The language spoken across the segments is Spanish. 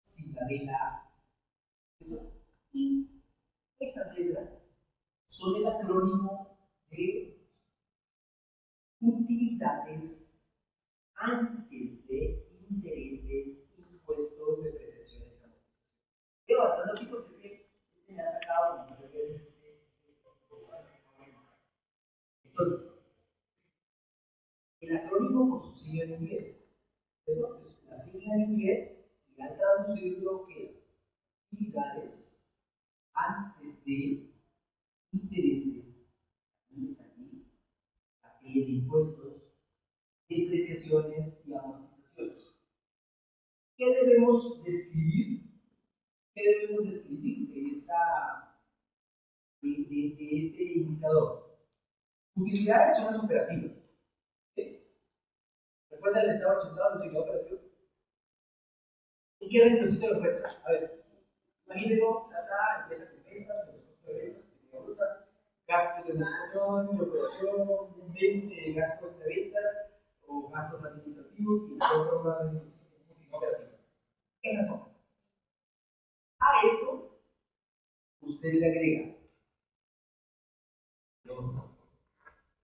Ciudadela. Y esas letras son el acrónimo de utilidades antes de intereses, impuestos, depreciaciones y amortizaciones. Estoy avanzando aquí porque me ha sacado una mayor veces Entonces, el acrónimo por su sigla en inglés. Pues la sigla en inglés y al traducirlo que utilidades antes de intereses, aquí está aquí, aquí de impuestos, depreciaciones y amortizaciones. ¿Qué debemos describir? ¿Qué debemos describir de este indicador? Utilidades son las operativas. ¿Sí? ¿Recuerdan el estado de resultado del indicador operativo? ¿En qué renglóncito lo encuentra? A ver, imagínenlo, acá empieza con ventas, los costos de ventas, gastos de administración, de operación, gastos de ventas o gastos administrativos y otro lugar de operativas. Esas son. A eso, usted le agrega los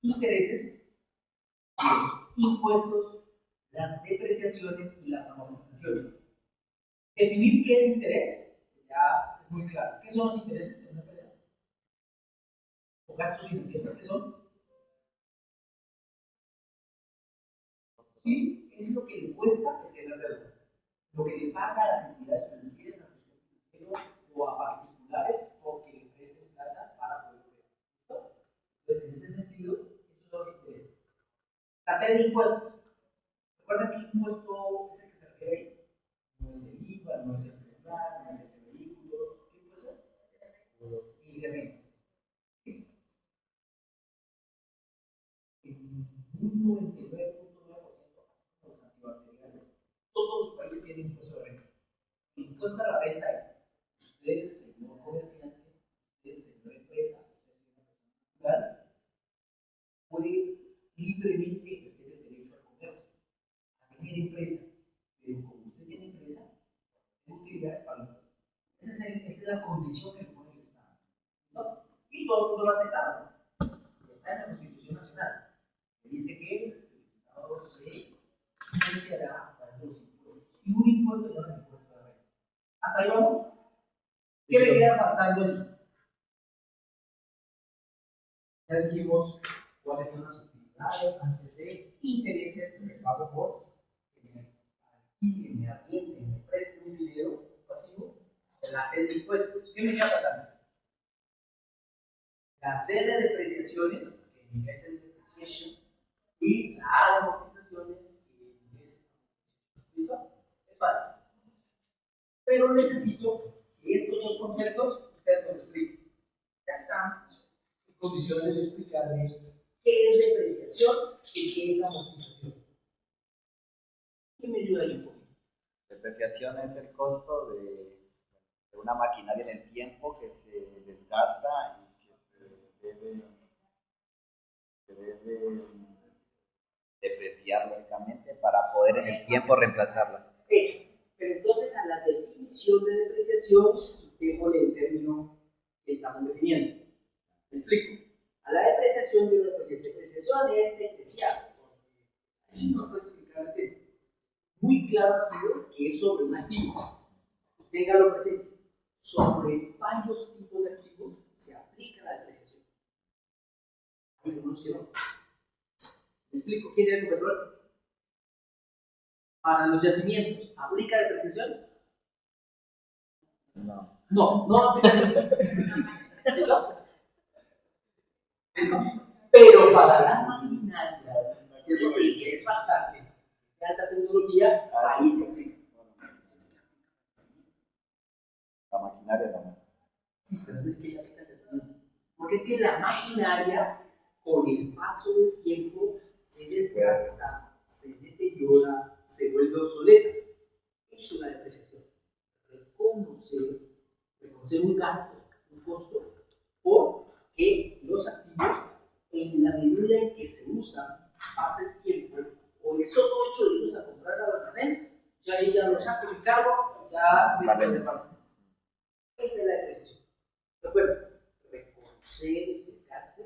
intereses, los impuestos, las depreciaciones y las amortizaciones. Definir qué es interés, ya es muy claro. ¿Qué son los intereses de una empresa? ¿O gastos financieros? ¿Qué son? Sí, es lo que le cuesta el tener deuda. Lo que le paga a las entidades financieras, al sector financiero o a particulares porque le presten plata para poder pagar. Entonces, en ese sentido, esos son los intereses. Trata de impuestos. ¿Recuerdan qué impuesto es el que se refiere ahí? No es el IVA, no es el predial, no es el de vehículos. ¿Qué impuesto es? El de renta. Un 99.9% de los antibacteriales, todos los países tienen impuesto de renta. El impuesto a la renta es: ustedes, señor comerciante, ustedes, señor empresa, ustedes, señor natural, puede libremente ejercer el derecho al comercio, a tener empresa, pero como usted tiene empresa, tiene utilidades para la empresa. Esa es la condición que le pone el Estado, ¿no? Y todo el mundo lo ha aceptado, ¿no? Está en la Constitución Nacional. Dice que el Estado se financiará a través de los impuestos. Y un impuesto se llama el impuesto de renta. ¿Hasta ahí vamos? ¿Qué me queda faltando allí? Ya dijimos cuáles son las utilidades antes de intereses que me pago por que me alquile, me arriende, me preste un dinero pasivo en la red de impuestos. ¿Qué me queda faltando? La red de depreciaciones, que en inglés es depreciation, y las amortizaciones, que en inglés es amortización. ¿Listo? Es fácil. Pero necesito que estos dos conceptos ustedes me lo expliquen. Ya están en condiciones de explicarles qué es depreciación y qué es amortización. ¿Quién me ayuda ahí un poquito? Depreciación es el costo de una maquinaria en el tiempo que se desgasta y que se debe depreciar lógicamente para poder en el tiempo reemplazarla. Eso. Pero entonces a la definición de depreciación, quitémosle el término que estamos definiendo. ¿Me explico? A la depreciación de una depreciación es depreciar. Ahí no estoy explicando el tema. Muy claro ha sido que es sobre un activo. Téngalo presente. Sobre varios tipos de activos se aplica la depreciación. Hay algunos que no. ¿Me explico? ¿Quién tiene control? Para los yacimientos, ¿aplica depreciación? No. No aplica depreciación. ¿Eso? Pero para la maquinaria, ¿cierto? Y que es bastante de alta tecnología, ahí se aplica. La maquinaria no. Sí, pero no es que ella aplica el yacimiento. Porque es que la maquinaria, con el paso del tiempo, se desgasta, se deteriora, se vuelve obsoleta. Eso es la depreciación. Reconocer un gasto, un costo, porque los activos, en la medida en que se usan, pasa el tiempo, o el solo hecho de irnos a comprar al almacén, ya lo saco mi carro, ya disponer de pago. Esa es la depreciación. Recuerda, reconocer el desgaste,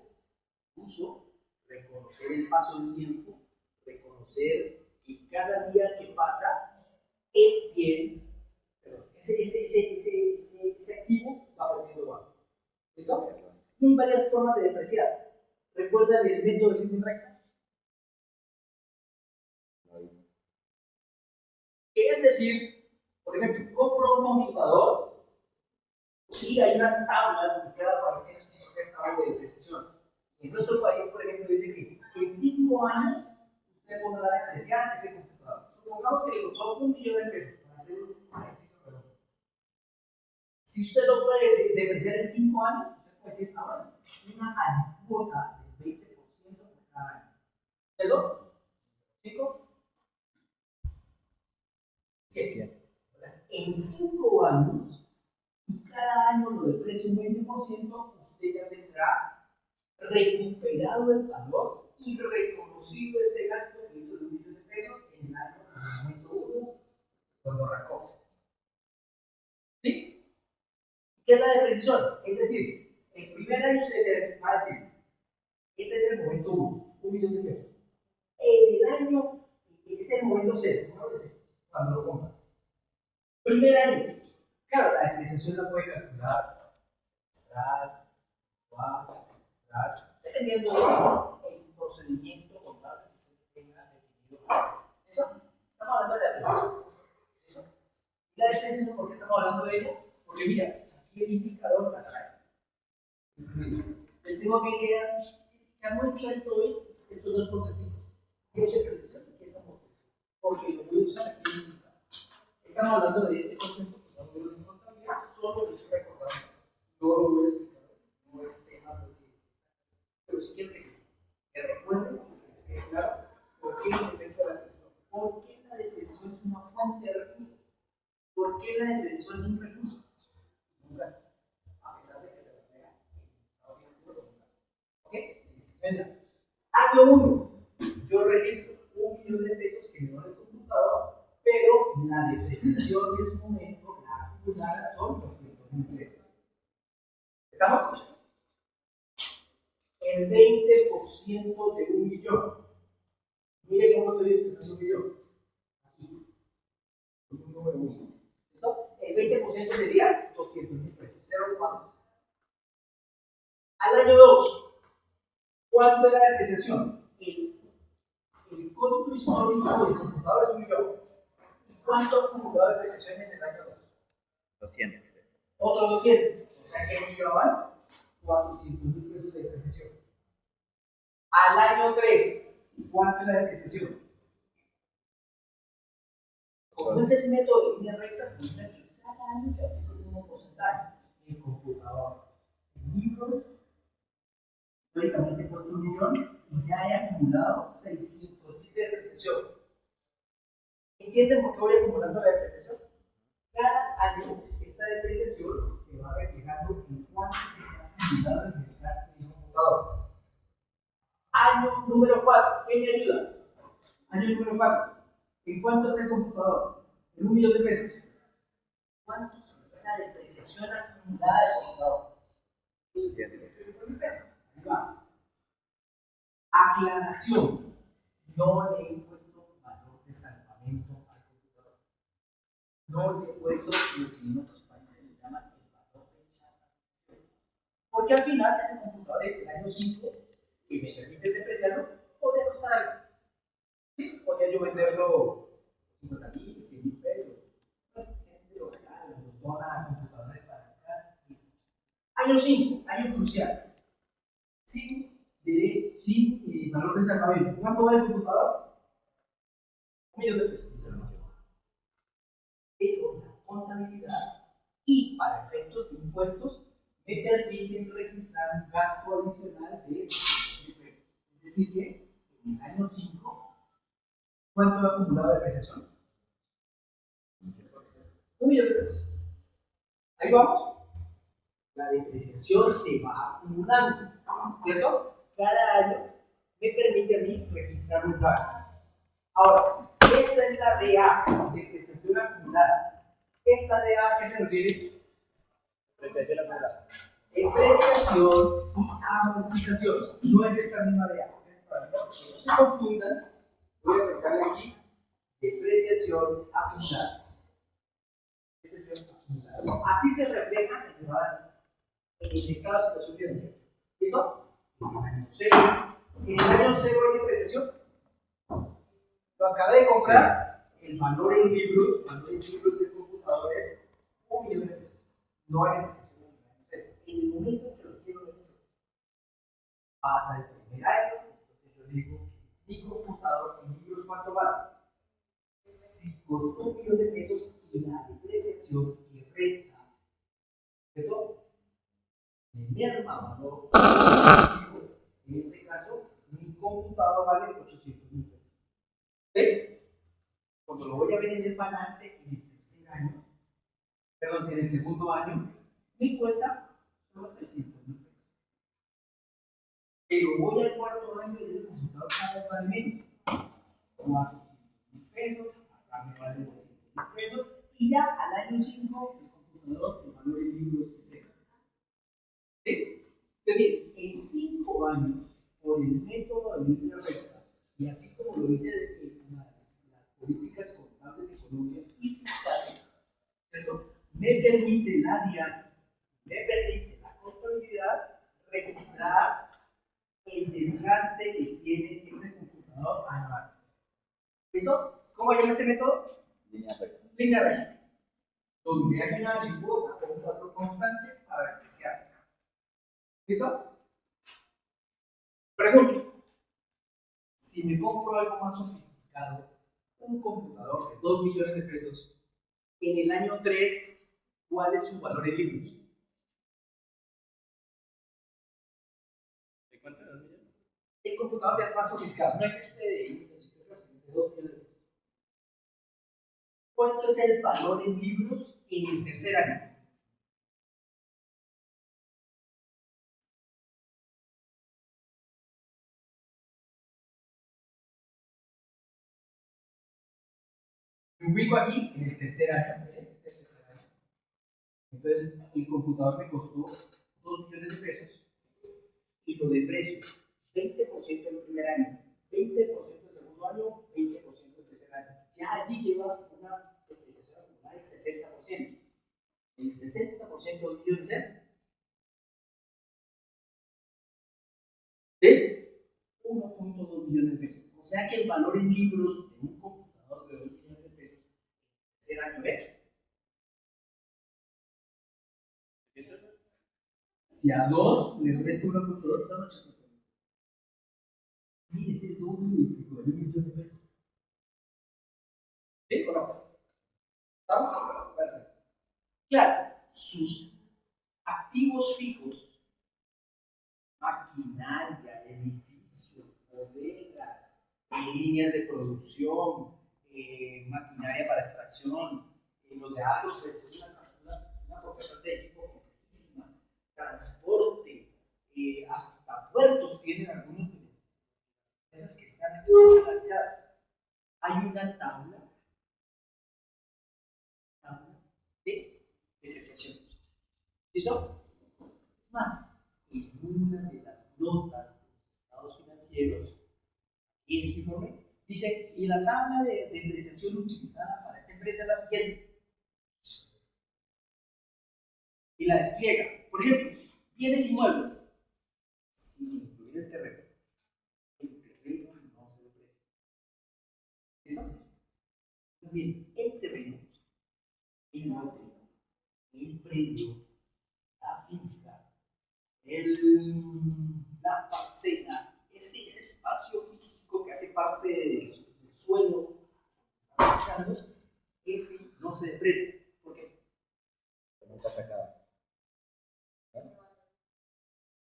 uso, reconocer el paso del tiempo, reconocer que cada día que pasa, el bien, perdón, ese activo va perdiendo valor. ¿Listo? Y hay varias formas de depreciar. ¿Recuerda el método de línea recta? Es decir, por ejemplo, compro un computador y hay unas tablas y cada país tiene su propia tabla de depreciación. En nuestro país, por ejemplo, dice que en 5 años usted podrá depreciar ese computador. Supongamos que le costó $1.000.000 para hacer un ejercicio redondo. Si usted lo puede depreciar en 5 años, usted puede decir, bueno, una alícuota del 20% por cada año. ¿Cierto? ¿Chico? Sí. O sea, en 5 años, y cada año lo deprecia un 20%, usted ya tendrá recuperado el valor y reconocido este gasto que hizo de $1.000.000 en el año momento 1 cuando arrancó. ¿Sí? ¿Qué es la depreciación? Es decir, el primer año se va a decir, ese es el momento 1, $1.000.000. En el año, es el momento 0, ¿no? Cuando lo compra. Primer año, claro, la depreciación la puede calcular, dependiendo del procedimiento contable que usted tenga definido. Eso, estamos hablando de la depreciación. ¿Eso? ¿Y la depreciación por qué estamos hablando de ello? Porque mira, aquí el indicador la trae. Les tengo que quedar muy clarito hoy estos dos conceptos. ¿Qué es depreciación y qué es amortización? Porque lo voy a usar aquí en el indicador. Estamos hablando de este concepto que no lo en contabilidad, solo lo estoy recordando. No lo voy a explicar, no es tema de pero si quiero que recuerden, que quede claro, por qué el efecto de la depreciación. ¿Por qué la depreciación es una fuente de recursos? ¿Por qué la depreciación es un recurso? Un gasto. A pesar de que se refleja en el estado financiero como un gasto. ¿Ok? Venga. Año 1. Yo registro $1.000.000 que me da el computador, pero la depreciación de ese momento, la acumulada, son $200.000. ¿Estamos? El 20% de $1 millón. Mire cómo estoy expresando $1 millón. Aquí. Un número 1. ¿Listo? El 20% sería $200.000. 0,2. Al año 2, ¿cuánto es la depreciación? El costo histórico del computador es $1 millón. ¿Cuánto acumulado de depreciación en el año 2? 200. Otro 200. O sea que me llevaban $400.000 de depreciación. Al año 3, ¿cuánto es la depreciación? Como es el método de línea recta, significa que cada año le aplico el mismo porcentaje. El computador, en libros, históricamente he puesto $1 millón y ya he acumulado $600.000 de depreciación. ¿Entienden por qué voy acumulando la depreciación? Cada año esta depreciación se va reflejando en cuánto se ha acumulado el desgaste del computador. Año número 4, ¿qué me ayuda? Año número 4, ¿en cuánto es el computador? En $1 millón. ¿Cuánto es la depreciación acumulada del computador? $100.000. Ahí va. Aclaración, no le he puesto valor de salvamento al computador. No le he puesto lo que en otros países le llaman el valor de chapa. Porque al final ese computador del año 5, que me permite depreciarlo, podría costar algo. ¿Sí? Podría yo venderlo $50.000, $100.000. Gente lo regala, los dona computadores para acá. Año 5, año crucial. Sin valor de salvamento. ¿Cuánto vale el computador? $1 millón. Pero la contabilidad y para efectos de impuestos me permiten registrar un gasto adicional de $200.000. Es decir, que en el año 5, ¿cuánto ha acumulado de depreciación? $1 millón. Ahí vamos. La depreciación se va acumulando, ¿cierto? Cada año me permite a mí registrar un gasto. Ahora, esta es la DA, depreciación acumulada. ¿Esta de a qué se refiere? Depreciación acumulada. Depreciación y amortización. No es esta misma de a. Para que no se confundan, voy a colocarle aquí depreciación acumulada. Depreciación acumulada. Así se refleja en el balance, en el estado de situación financiera. ¿Listo? En el año 0. En el año 0 hay depreciación. Lo acabé de comprar, el valor en libros, del computador es 1 millón de pesos. No hay depreciación en el año 0. En el momento en que lo quiero ver, pasa el primer año, entonces yo digo, mi computador en libros, ¿cuánto vale? Si costó 1 millón de pesos y la depreciación que resta, ¿cierto? Me merma valor. En este caso, mi computador vale 800.000 pesos. ¿Sí? Cuando lo voy a ver en el balance en el tercer año, perdón, en el segundo año, me cuesta solo 600.000 pesos. Pero voy al cuarto año y el computador cada vez vale menos. 400.000 pesos, acá me vale 200.000 pesos, y ya al año 5 el computador, el valor de libros es cero. ¿Sí? Es decir, en 5 años, por el método de línea recta, y así como lo dice las políticas contables de Colombia y fiscales, ¿cierto? Me permite la DIAN, me permite la contabilidad registrar el desgaste que tiene ese computador anual. ¿Listo? ¿Cómo llama este método? Línea recta. Línea recta. Donde hay una alícuota o un patrón constante para depreciar. ¿Listo? Pregunto. Si me compro algo más sofisticado, un computador de 2 millones de pesos, en el año 3, ¿cuál es su valor en libros? ¿De cuánto? ¿2 millones? El computador ya es más sofisticado, no es este de 2 millones de pesos. ¿Cuánto es el valor en libros en el tercer año? Me ubico aquí en el tercer año. Entonces, el computador me costó 2 millones de pesos y lo deprecio 20% el primer año, 20% el segundo año, 20% el tercer año. Ya allí lleva una depreciación acumulada del 60%. El 60% de los millones es de 1.2 millones de pesos. O sea que el valor en libros de un computador de 2 millones de pesos el tercer año es. Si a 2 le resto 1.2 son 800. Mire, ese es doble de 1 millón de pesos. ¿Sí o no? ¿Estamos? Perfecto. Claro, sus activos fijos, maquinaria, edificios, bodegas, líneas de producción, maquinaria para extracción, los de agua, pues es una propiedad de equipo complejísima, transporte, hasta puertos tienen algunos de esas que están analizadas. Hay una tabla de depreciación. ¿Listo? Es más, en una de las notas de los estados financieros, y en su informe, dice, y la tabla de depreciación utilizada para esta empresa es la siguiente. Y la despliega. Por ejemplo, bienes inmuebles, sin incluir el terreno. El terreno no se deprecia. ¿Listo? Muy bien, el terreno, el inmueble, el predio, la finca, la parcela, ese espacio físico que hace parte del suelo, ese no se deprecia. ¿Por qué? Nunca se acaba.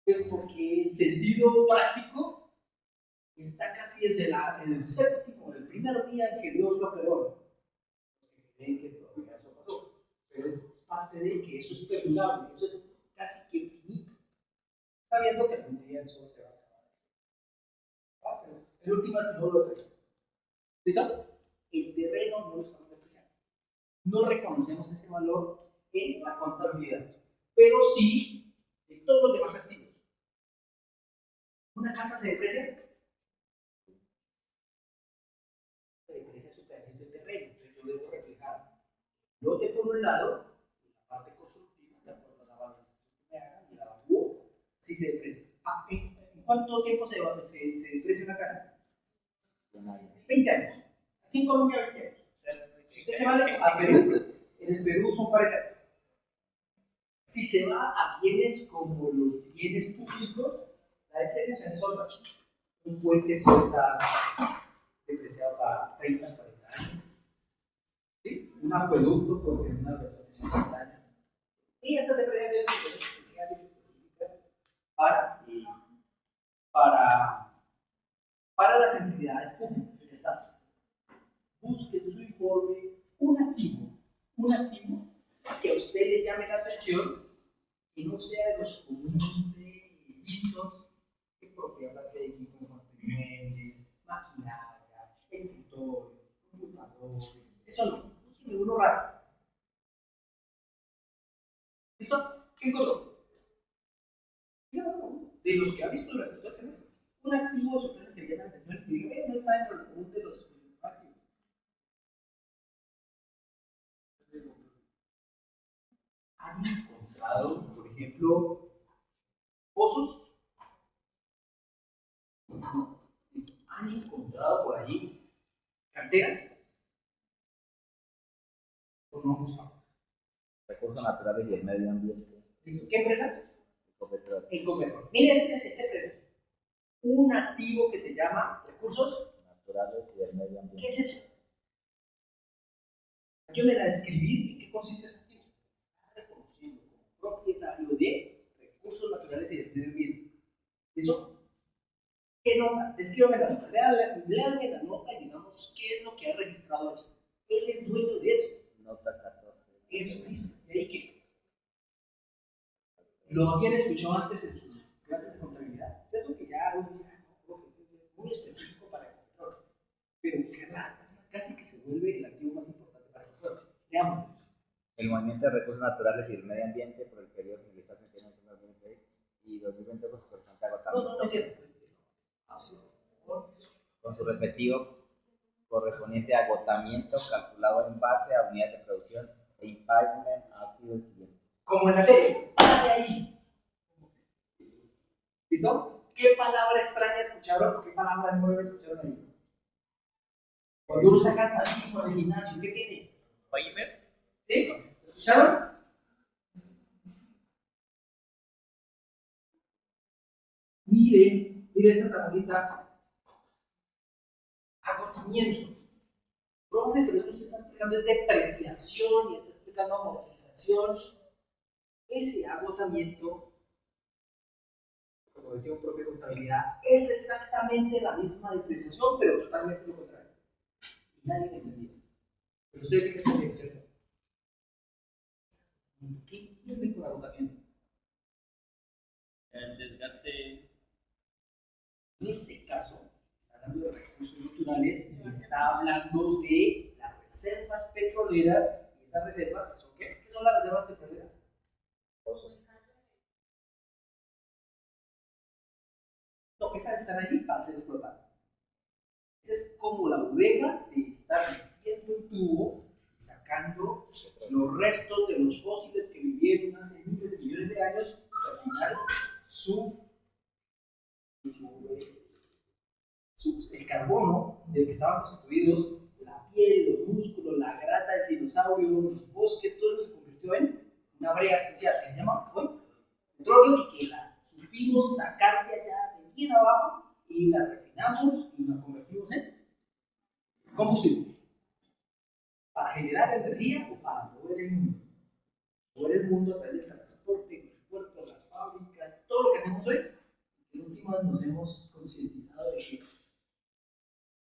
Pues porque el sentido práctico está casi desde el séptimo, el primer día en que Dios lo creó. Creen que todavía eso pasó, pero es parte de que eso es perdurable, eso es casi que finito. Sabiendo que algún día el sol se va a acabar. Pero en últimas no lo depreciamos. ¿Listo? El terreno no lo estamos depreciando. no reconocemos ese valor en la contabilidad, pero sí en todos los demás activos. Una casa se deprecia su pedacito de terreno, entonces yo debo reflejar el lote por un lado y la parte constructiva de acuerdo a la valorización que me hagan y la evalúo si se deprecia. ¿En cuánto tiempo se deprecia una casa? 20 años. Aquí en Colombia 20 años. O sea, si usted se va a Perú, en el Perú son 40 años. Si se va a bienes como los bienes públicos, la depreciación es otra. Un puente puede estar depreciado para 30, 40 años. ¿Sí? Un acueducto puede tener una duración de 50 años. Y esas depreciaciones son especiales y específicas para las entidades públicas del Estado. Busquen su informe un activo que a usted le llame la atención, que no sea de los comúnmente vistos, que propiedad de equipo de mantenimientos, maquinaria, escritorios, computadores. Eso no, busquen uno raro. ¿Eso qué encontró? De los que ha visto durante todo el semestre. Un activo de sorpresa que le llama la atención y diga, no está dentro del común de los activos. ¿Han encontrado, por ejemplo, pozos? ¿Han encontrado por allí canteras? ¿O no han buscado? Recursos naturales y el medio ambiente. ¿Qué empresa? Ecopetrol. Ecopetrol. Mire esta empresa. Un activo que se llama recursos naturales y el medio ambiente. ¿Qué es eso? Yo me la describí en qué consiste ese activo. Está reconociendo como propietario de recursos naturales y del medio ambiente. ¿Listo? ¿Qué nota? Descríbame la nota. Léanme la nota y digamos qué es lo que ha registrado allí. Él es dueño de eso. Nota 14. Eso, listo. ¿De ahí qué? Lo habían escuchado antes en sus clases de contabilidad. Es eso que ya uno dice, no, es muy específico para el control. Pero qué raro, casi que se vuelve el activo más importante para el control. Veamos. El movimiento de recursos naturales y el medio ambiente por el periodo de finalización que tiene 2020 y 2020 con su correspondiente agotamiento. No entiendo. Con su respectivo correspondiente agotamiento calculado en base a unidades de producción e impairment ha sido el siguiente. Como en la tele, de ahí. ¿Listo? ¿Qué palabra extraña escucharon? ¿Qué palabra nueva escucharon ahí? Cuando uno está cansadísimo en el gimnasio, ¿qué tiene? Timer. ¿Sí? ¿Escucharon? Mire esta tablita. Agotamiento. Profe, pero eso usted está explicando es depreciación y está explicando amortización. Ese agotamiento, como decía un profe de contabilidad, es exactamente la misma depreciación, pero totalmente lo contrario. Y nadie lo entendía. Pero ustedes sí que entendieron, ¿cierto? ¿Qué entienden por agotamiento? El desgaste. En este caso, está hablando de recursos naturales y está hablando de las reservas petroleras. Y esas reservas, ¿son qué? ¿Qué son las reservas petroleras? No, esas están allí para ser explotadas. Esa es como la bodega de estar metiendo un tubo y sacando los restos de los fósiles que vivieron hace miles de millones de años, y al final el carbono del que estaban constituidos, la piel, los músculos, la grasa del dinosaurio, los bosques, todo eso se convirtió en una brea especial que se llama petróleo y que la supimos sacar de allá, de bien abajo, y la refinamos y la convertimos en combustible para generar energía o para mover el mundo. Mover el mundo a través del transporte, los puertos, las fábricas, todo lo que hacemos hoy. En última nos hemos concientizado de que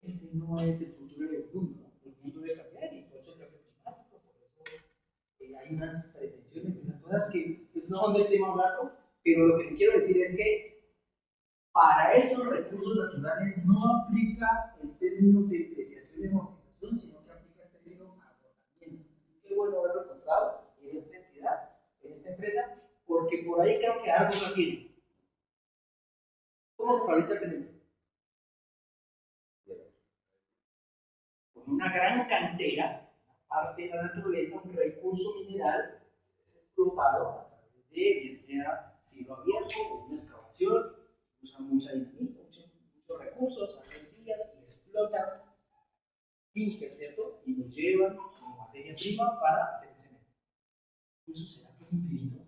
ese no es el futuro del mundo. El mundo debe cambiar y por eso el cambio climático, por eso hay unas pretensiones y unas cosas que pues, no son del tema hablarlo, pero lo que le quiero decir es que para esos recursos naturales no aplica el término de depreciación y amortización, sino que aplica el término agotamiento. ¿Qué bueno haberlo encontrado en esta entidad, en esta empresa, porque por ahí creo que algo no tiene. ¿Cómo se fabrica el cemento? Con una gran cantera, parte de la naturaleza, un recurso mineral es explotado a través de, bien sea cielo abierto o una excavación, usan mucha dinamita, muchos recursos, hacen días y explotan clúster, ¿cierto? Y lo llevan como materia prima para hacer el cemento. ¿Eso será que es infinito?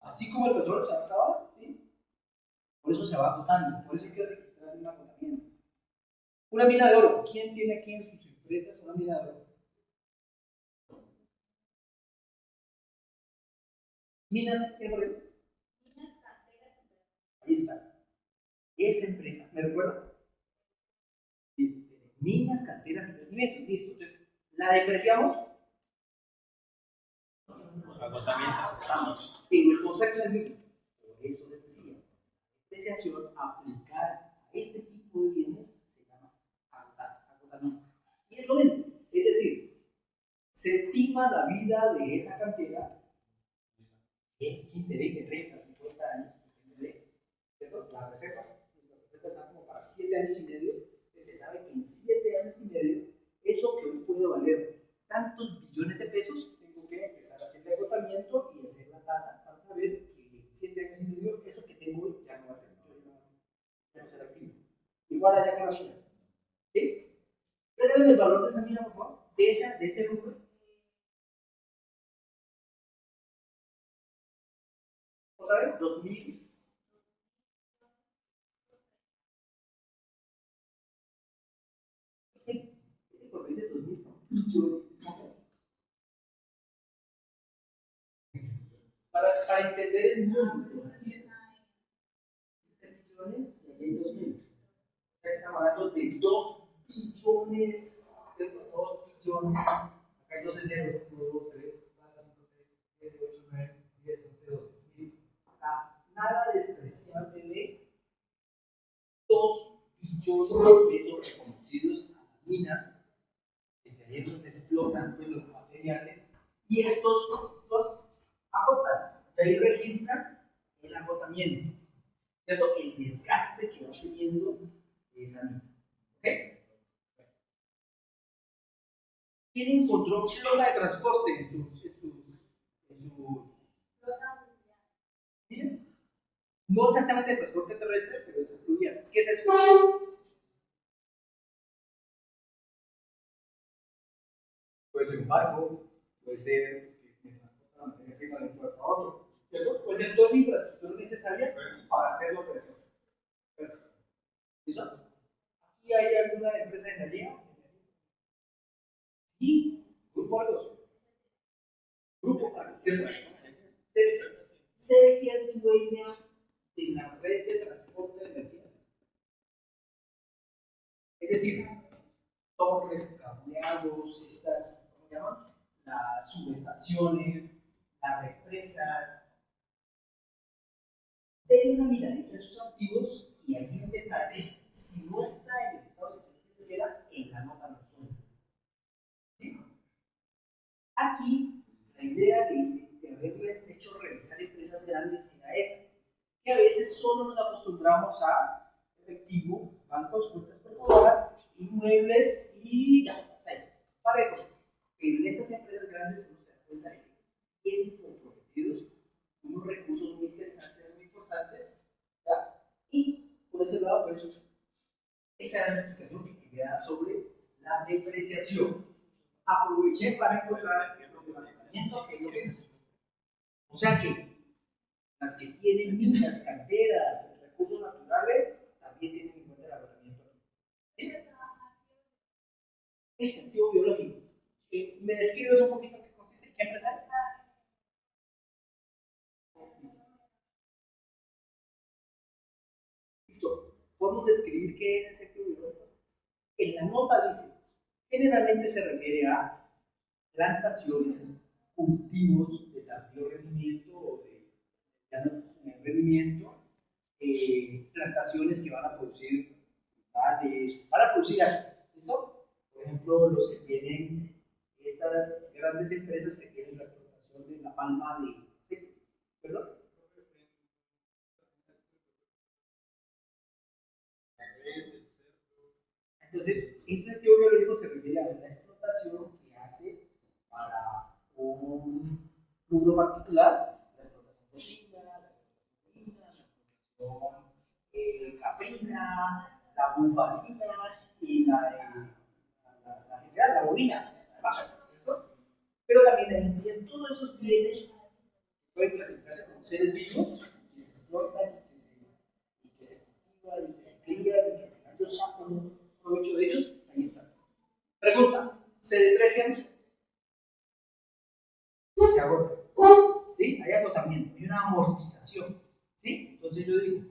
Así como el petróleo se va a acabar, ¿sí? Por eso se va agotando, por eso hay que registrar un agotamiento. Una mina de oro. ¿Quién tiene aquí en sus empresas una mina de oro? Minas, ¿qué por ahí? Minas canteras. Ahí está. Esa empresa, ¿me recuerda? Listo. Minas, canteras y crecimiento. Listo. Entonces, ¿la depreciamos? Agotamiento. Pero el concepto es mismo. Por eso les decía, depreciación aplicada a este tipo de bienes se llama agotamiento. Y es lo mismo. Es decir, se estima la vida de esa cantera 10, 15, 20, 30, 50 años, depende de las reservas. Las reservas están como para 7 años y medio. Se sabe que en 7 años y medio, eso que hoy puede valer tantos billones de pesos, tengo que empezar a hacer el agotamiento y hacer la tasa para saber que en 7 años y medio, eso que tengo hoy ya no va a tener, ya no será activo. Igual allá con la China. ¿Sí? Regalen el valor de esa mina, por favor, de ese rubro. Otra vez, 2000. Sí, porque dice 2000 millones de soles. Para entender el mundo, así es. 7 millones y aquí hay 2000. Estamos hablando de 2 billones, ¿cierto? 2 billones. Acá hay 12 ceros, 1, 2, 3, 4, 5, 6, 7, 8, 9, 10, 11, 12. Nada despreciable de 2 billones de pesos reconocidos a la mina, desde ahí es donde explotan pues, los materiales, y estos los agotan, de ahí registran el agotamiento, ¿cierto? El desgaste que va teniendo esa mina. ¿Ok? ¿Quién encontró flota de transporte en sus miren? No exactamente de transporte terrestre, pero es fluvial. ¿Qué es eso? Puede ser un barco, puede ser que transporta la materia prima de un puerto a otro, ¿cierto? Puede ser toda esa infraestructura necesaria para hacer la operación. ¿Listo? ¿Aquí hay alguna empresa de energía? Sí, Grupo Argos. Grupo Argos, ¿cierto? Celsia es dueña de la red de transporte de energía. Es decir, torres, cableados, estas, ¿cómo se llaman? Las subestaciones, las represas. Den una miradita a sus activos y allí en detalle, si no está en el estado de situación financiera, en la nota lo pone. ¿Sí? Aquí, la idea de haberles hecho revisar empresas grandes era esa, que a veces solo nos acostumbramos a efectivo, bancos, cuentas por cobrar, inmuebles y ya, hasta ahí. Parejo. Pero en estas empresas grandes uno se da cuenta de que tienen comprometidos unos recursos muy interesantes, muy importantes, ¿ya? Y por ese lado, pues, esa era la explicación que quería dar sobre la depreciación. Aproveché para encontrar el levantamiento que es lo mismo. O sea que las que tienen minas, canteras, recursos naturales, también tienen en cuenta el agotamiento. ¿Sí? Es activo biológico. ¿Me describes un poquito qué consiste? ¿Qué empresa es? Listo. Podemos describir qué es ese activo biológico. En la nota dice, generalmente se refiere a plantaciones, cultivos de tardío rendimiento o de rendimiento, plantaciones que van a producir frutales, van a producir algo. ¿Listo? Por ejemplo, los que tienen estas grandes empresas que tienen la explotación de la palma de aceites, ¿perdón? Entonces, ese teoría biológico se refiere a la explotación que hace para un rubro particular, la explotación porcina, la explotación bovina, la explotación caprina, la bufalina y la general, la bovina, las vacas, ¿cierto? Pero también hay en todos esos bienes que pueden clasificarse como seres vivos que se explotan y que se cultivan y que se crían y que al final yo saco un provecho de ellos, ahí está. Pregunta, ¿se deprecian? Se agotan. ¿Sí? Hay agotamiento, hay una amortización. ¿Sí? Entonces yo digo,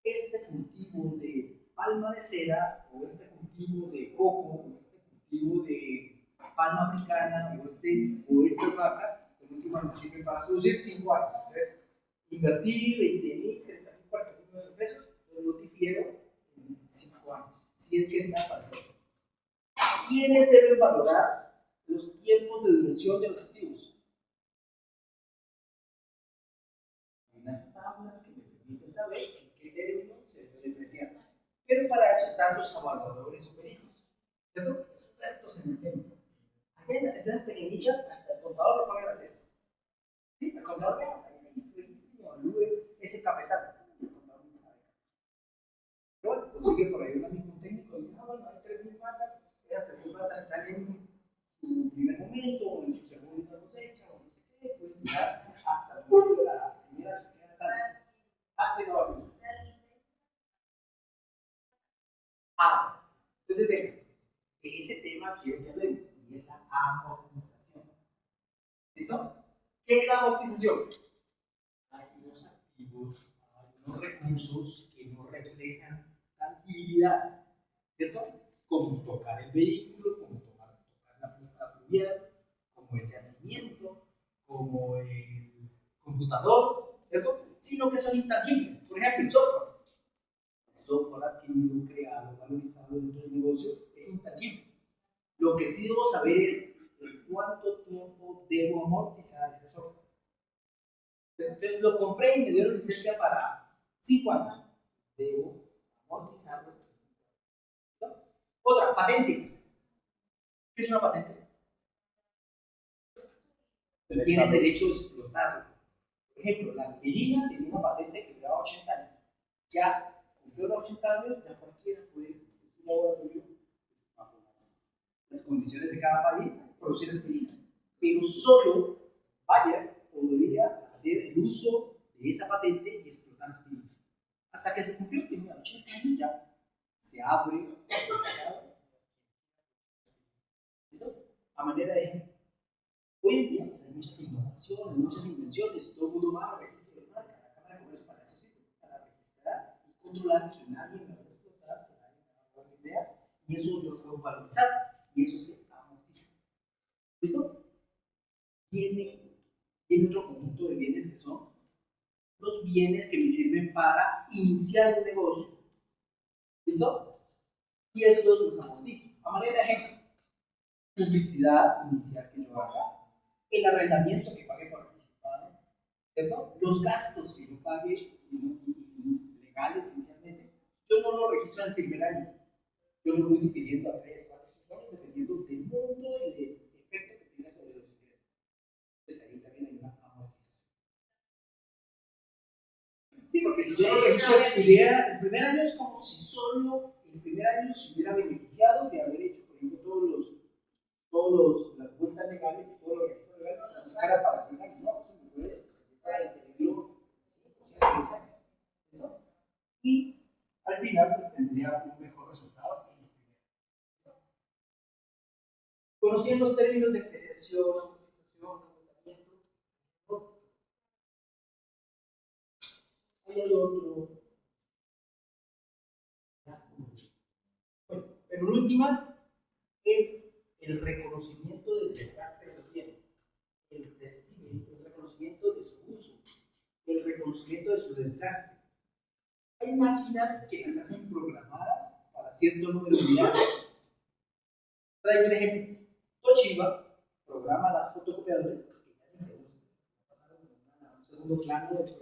este cultivo de palma de cera, o este cultivo de coco, o este cultivo de palma africana, o estas vacas, en última me sirven para producir 5 años. Entonces, invertí 20.000, 30.000, 40.000 pesos, pues lo difiero en 5 años, si es que está para eso. ¿Quiénes deben valorar los tiempos de duración de los activos? Hay unas tablas que me permiten saber en qué término se debe depreciar. Pero para eso están los evaluadores superiores, ¿cierto? Expertos en el tema. Allá en las empresas pequeñitas, hasta el contador lo pagan hacer eso. ¿Sí? El contador evalúe ese cafetal. El contador no sabe. Pero bueno, consigue por ahí un amigo técnico y dice, bueno, hay 3.000 vacas, esas 3.000 vacas están en su primer momento, o en su segunda cosecha, o no sé qué, pueden llegar hasta el momento de la primera sequía tal. Hace la vacuna. Entonces, de ese tema quiero que hablemos, y es la amortización. ¿Listo? ¿Qué es la amortización? Hay unos activos, hay unos recursos que no reflejan tangibilidad, ¿cierto? Como tocar el vehículo, como tocar la flota fluvial, como el yacimiento, como el computador, ¿cierto? Sino que son intangibles. Por ejemplo, el software. El software adquirido, creado, valorizado en otros negocios es intangible. Lo que sí debo saber es en cuánto tiempo debo amortizar ese software. Entonces lo compré y me dieron licencia para 5 años. Debo amortizarlo. ¿No? Otra, patentes. ¿Qué es una patente? Tienes derecho a explotarlo. Por ejemplo, la aspirina tenía una patente que duraba 80 años. Ya cumplió los 80 años, ya cualquiera puede, en su laboratorio, bajo las condiciones de cada país, producir aspirina. Pero solo Bayer podría hacer el uso de esa patente y explotar aspirina. Hasta que se cumplió, tenía 80 años, ya se abre el mercado. ¿Listo? A manera de ejemplo. Hoy en día pues, hay muchas innovaciones, muchas invenciones, todo el mundo va a registro de marca, la Cámara de Comercio para eso sirve, para registrar y controlar que nadie me va a explotar, que nadie me va a dar una idea, y eso yo lo puedo valorizar, y eso se amortiza. ¿Listo? Tiene otro conjunto de bienes que son los bienes que me sirven para iniciar un negocio. ¿Listo? Y estos los amortizo. A manera de ejemplo, publicidad inicial que yo haga, el arrendamiento que pague por anticipado, ¿cierto? Los gastos que yo pague legales inicialmente, yo no lo registro en el primer año. Yo lo voy dividiendo a 3, 4, 5 años dependiendo del monto y del efecto que tenga sobre los ingresos. Pues ahí también hay una amortización. Sí, porque si yo lo registro el primer año es como si solo el primer año se hubiera beneficiado de haber hecho, por ejemplo, las vueltas legales y todos los registros legales como si fuera para el primer año. No, eso me puede servir para tenerlo 5%, 10 años. ¿Listo? Y al final pues tendría un mejor resultado en el primer año. Conociendo los términos de depreciación, amortización, agotamiento, hay otro. Bueno, pero en últimas es el reconocimiento del desgaste de los bienes, el reconocimiento de su uso, el reconocimiento de su desgaste. Hay máquinas que las hacen programadas para cierto número de unidades. Traigo un ejemplo. Toshiba programa las fotocopiadoras, que ya ni se usan, pasaron a un segundo plano de las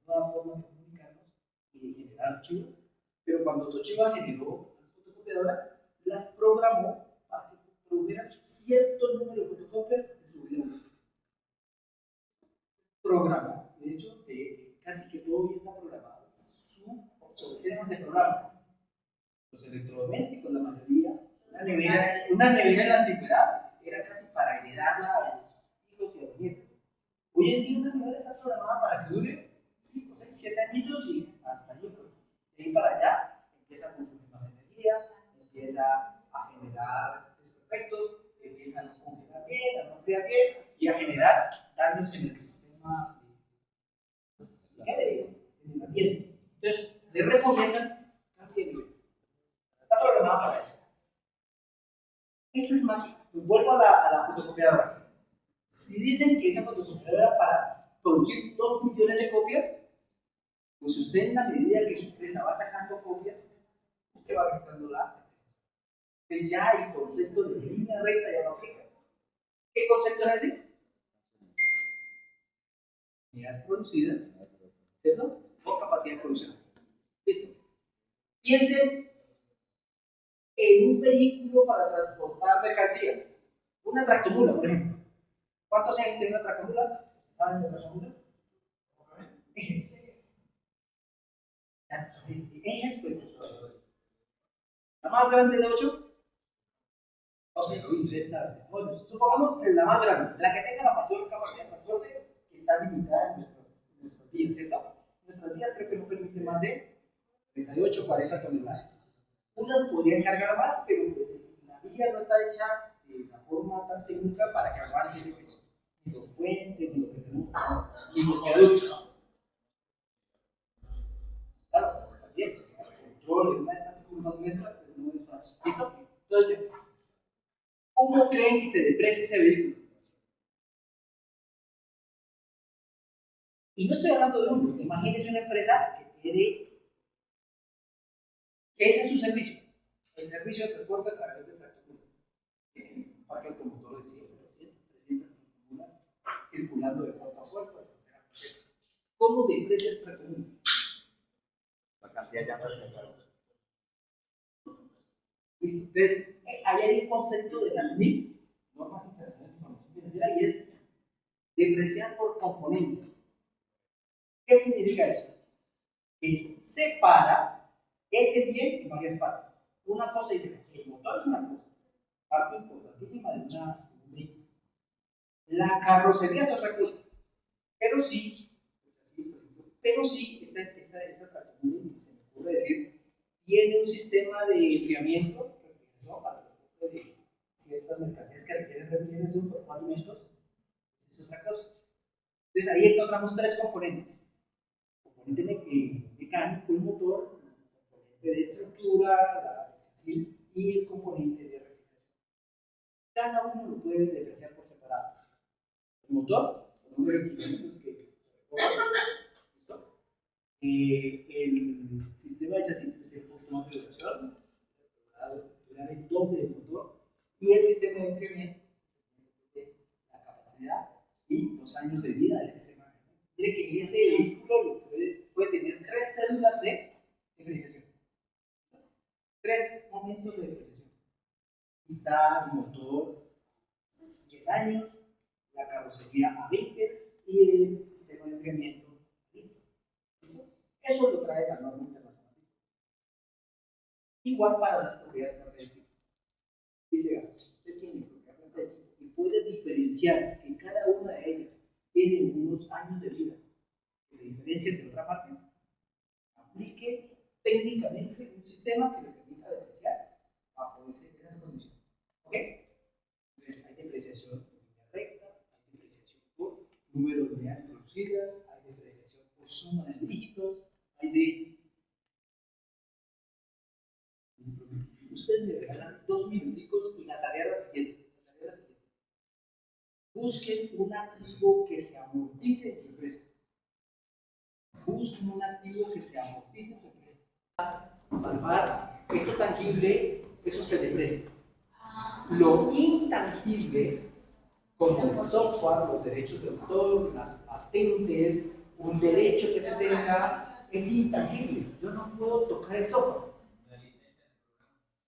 nuevas formas de comunicarnos y de generar archivos, pero cuando Toshiba generó las fotocopiadoras, las programó para que produjeran cierto número de fotocopias de su vida útil. Programó, de hecho, casi que todo ya está programado, su obsolescencia se programa. Los electrodomésticos, la mayoría, una nevera en la antigüedad era casi para heredarla a los hijos y a los nietos. Hoy en día una nevera está programada para que dure 5, 6, 7 añitos y hasta allí fue. De ahí para allá empieza a consumir más energía, empieza a generar desperfectos, empieza a no congelar bien, a no enfriar bien y a generar daños en el sistema de ambiente. Entonces, le recomiendan cambie de nivel. Está programada para eso. Esa es máquina. Vuelvo a la fotocopiadora. Si dicen que esa fotocopiadora era para producir 2 millones de copias, pues usted en la medida que su empresa va sacando copias, usted va gastando la. Entonces ya el concepto de línea recta ya no aplica. ¿Qué concepto es ese? Unidades producidas, ¿cierto? O capacidad de producción. Listo. Piensen en un vehículo para transportar mercancía. Una tractomula, por ejemplo. ¿Cuántos años tiene una tractomula? ¿Saben de tractomulas? Es pues. La más grande de 8. No sé, bueno, supongamos que la más grande, la que tenga la mayor capacidad de transporte, que está limitada en nuestros días, ¿cierto? Nuestros días creo que no permiten más de 38 o 40 toneladas. Unas podrían cargar más, pero pues la vía no está hecha de la forma tan técnica para que aguante ese peso. Ni los puentes, ni los que tenemos, ni los viaductos. Claro, también, el control en una de estas curvas nuestras pues no es fácil. ¿Listo? Entonces, ¿cómo creen que se deprecia ese vehículo? Y no estoy hablando de uno, imagínense una empresa que tiene. Ese es su servicio, el servicio de transporte a través de tractomulas. Parque automotor de 100, 200, 300 tractomulas circulando de puerta a puerta. ¿Cómo desprecias tractomulas? La cantidad de llantas que cargan. Listo, entonces ahí hay un concepto de las NIF, normas internacionales de información financiera, y es depreciar por componentes. ¿Qué significa eso? Que separa ese bien en varias partes. Una cosa dice, el motor es una cosa, parte importantísima de un vehículo. La carrocería es otra cosa, pero sí, esta tractomula, se me ocurre decir, tiene un sistema de enfriamiento, para el transporte de ciertas mercancías que requieren refrigeración por alimentos, es otra cosa. Entonces ahí encontramos 3 componentes. Componente mecánico, el motor, de estructura, el chasis y el componente de refrigeración. Cada uno lo puede depreciar por separado. El motor, el número de kilómetros que ¿listo? El sistema de chasis, que es el punto más de duración, el doble del motor, y el sistema de enfriamiento, la capacidad y los años de vida del sistema. Mire que ese vehículo puede tener 3 células de refrigeración. 3 momentos de depreciación. Quizá el motor 10 años, la carrocería a 20 y el sistema de enfriamiento a 10. ¿Listo? Eso lo trae la norma internacional. Igual para las propiedades de tiempo. Dice, si usted tiene propiedades de tiempo y puede diferenciar que cada una de ellas tiene unos años de vida que se diferencian de otra parte, aplique técnicamente un sistema que le permita depreciar bajo esas condiciones. ¿Ok? Entonces hay depreciación por línea recta, hay depreciación por número de unidades producidas, hay depreciación por suma de dígitos, hay de. Ustedes me regalan 2 minuticos y la tarea es la siguiente. Busquen un activo que se amortice en su empresa. Busquen un activo que se amortice en su empresa. Palpar, esto tangible, eso se deprecia. Lo intangible, como el software, los derechos de autor, las patentes, un derecho que se tenga, es intangible. Yo no puedo tocar el software.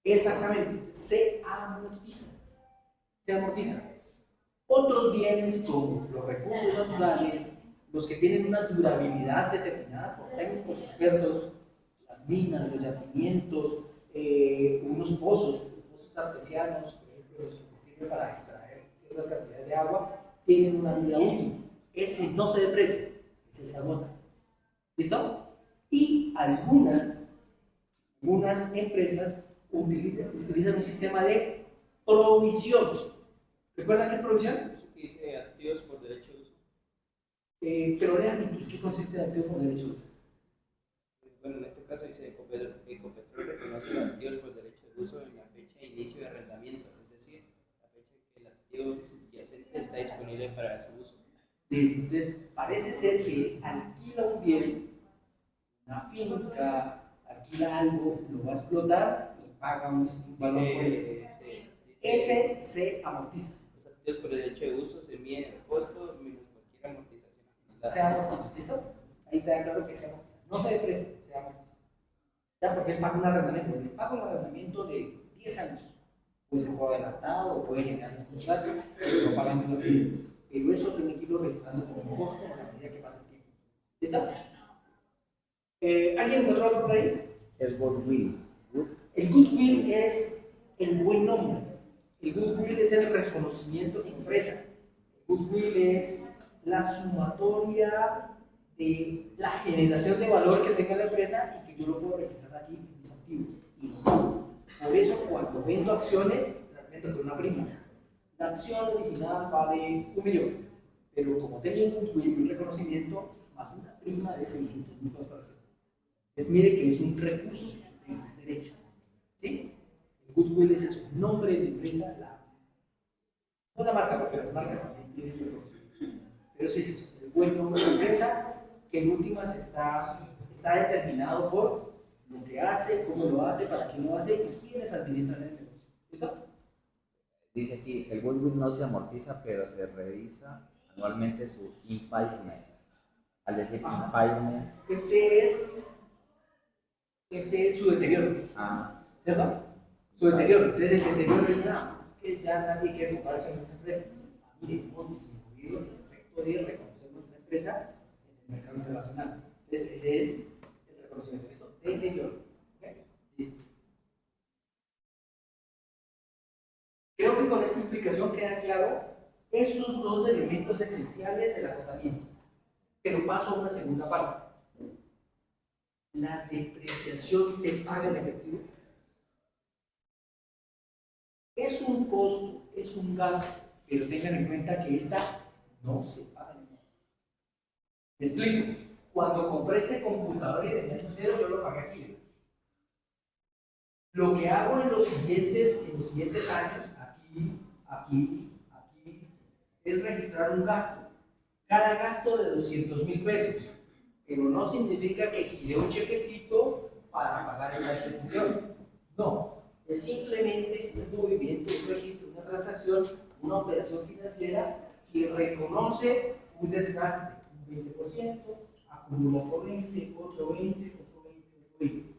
Exactamente, se amortiza. Se amortiza. Otros bienes como los recursos naturales, los que tienen una durabilidad determinada por técnicos expertos, las minas, los yacimientos, unos pozos, los pozos artesianos, por ejemplo, los que sirven para extraer ciertas cantidades de agua, tienen una vida útil. Ese no se deprecia, ese se agota. ¿Listo? Y algunas empresas utilizan un sistema de provisión. ¿Recuerdan qué es provisión? Eso que dice activos por derecho de uso. Pero lean, ¿en qué consiste el activo por derecho de uso? Bueno, en este caso dice Ecopetrol reconoce los activos por derecho de uso en la fecha de inicio de arrendamiento, es decir, la fecha en que el activo subyacente está disponible para su uso. Entonces, parece ser que alquila un bien, una finca, alquila algo, lo va a explotar y paga un valor por él. Ese se amortiza. Los activos por derecho de uso se miden el costo menos cualquier amortización. Se amortiza, ¿listo? Ahí te da claro que se amortiza. No se deprecia, se amortiza. Ya, porque él paga un arrendamiento. Le paga un arrendamiento de 10 años. Puede ser por adelantado o puede generar un contrato, pero no pagando la vida. Pero eso tiene que irlo registrando como costo a la medida que pasa el tiempo. ¿Listo? ¿Alguien encontró algo por ahí? Es goodwill. El goodwill es el buen nombre. El goodwill es el reconocimiento de empresa. El goodwill es la sumatoria de la generación de valor que tenga la empresa y que yo lo puedo registrar allí en mis activos. Y por eso, cuando vendo acciones, las vendo con una prima. La acción original vale 1 millón, pero como tengo un goodwill y un reconocimiento, más una prima de 600.000 pesos para acción. Entonces, mire que es un recurso de derecho. ¿Sí? El goodwill es eso, nombre de la empresa, no la marca, porque las marcas también tienen reconocimiento. Pero sí es eso, el buen nombre de la empresa, que en últimas está determinado por lo que hace, cómo lo hace, para qué lo hace y quiénes administran el negocio. ¿Listo? Dice aquí, el goodwill no se amortiza, pero se revisa anualmente su impairment. Al decir impairment, Este es su deterioro, ¿cierto? Su Vale. deterioro. Entonces el deterioro es nada, es que ya nadie quiere comprarse en esta empresa. Mire, hemos disminuido el efecto de reconocer nuestra empresa en el mercado internacional. Entonces ese es el reconocimiento. ¿Listo? Deterioro. ¿Ok? Listo. Creo que con esta explicación queda claro esos dos elementos esenciales del acotamiento. Pero paso a una segunda parte. La depreciación se paga en efectivo. Es un costo, es un gasto, pero tengan en cuenta que esta no se paga en efectivo. Me explico. Cuando compré este computador y venía en cero, yo lo pagué aquí. Lo que hago en los siguientes años, aquí, es registrar un gasto. Cada gasto de 200.000 pesos. Pero no significa que gire un chequecito para pagar esta depreciación. No, es simplemente un movimiento, un registro, una transacción, una operación financiera que reconoce un desgaste, un 20%, acumula otro 20, otro 20, otro 20, otro 20.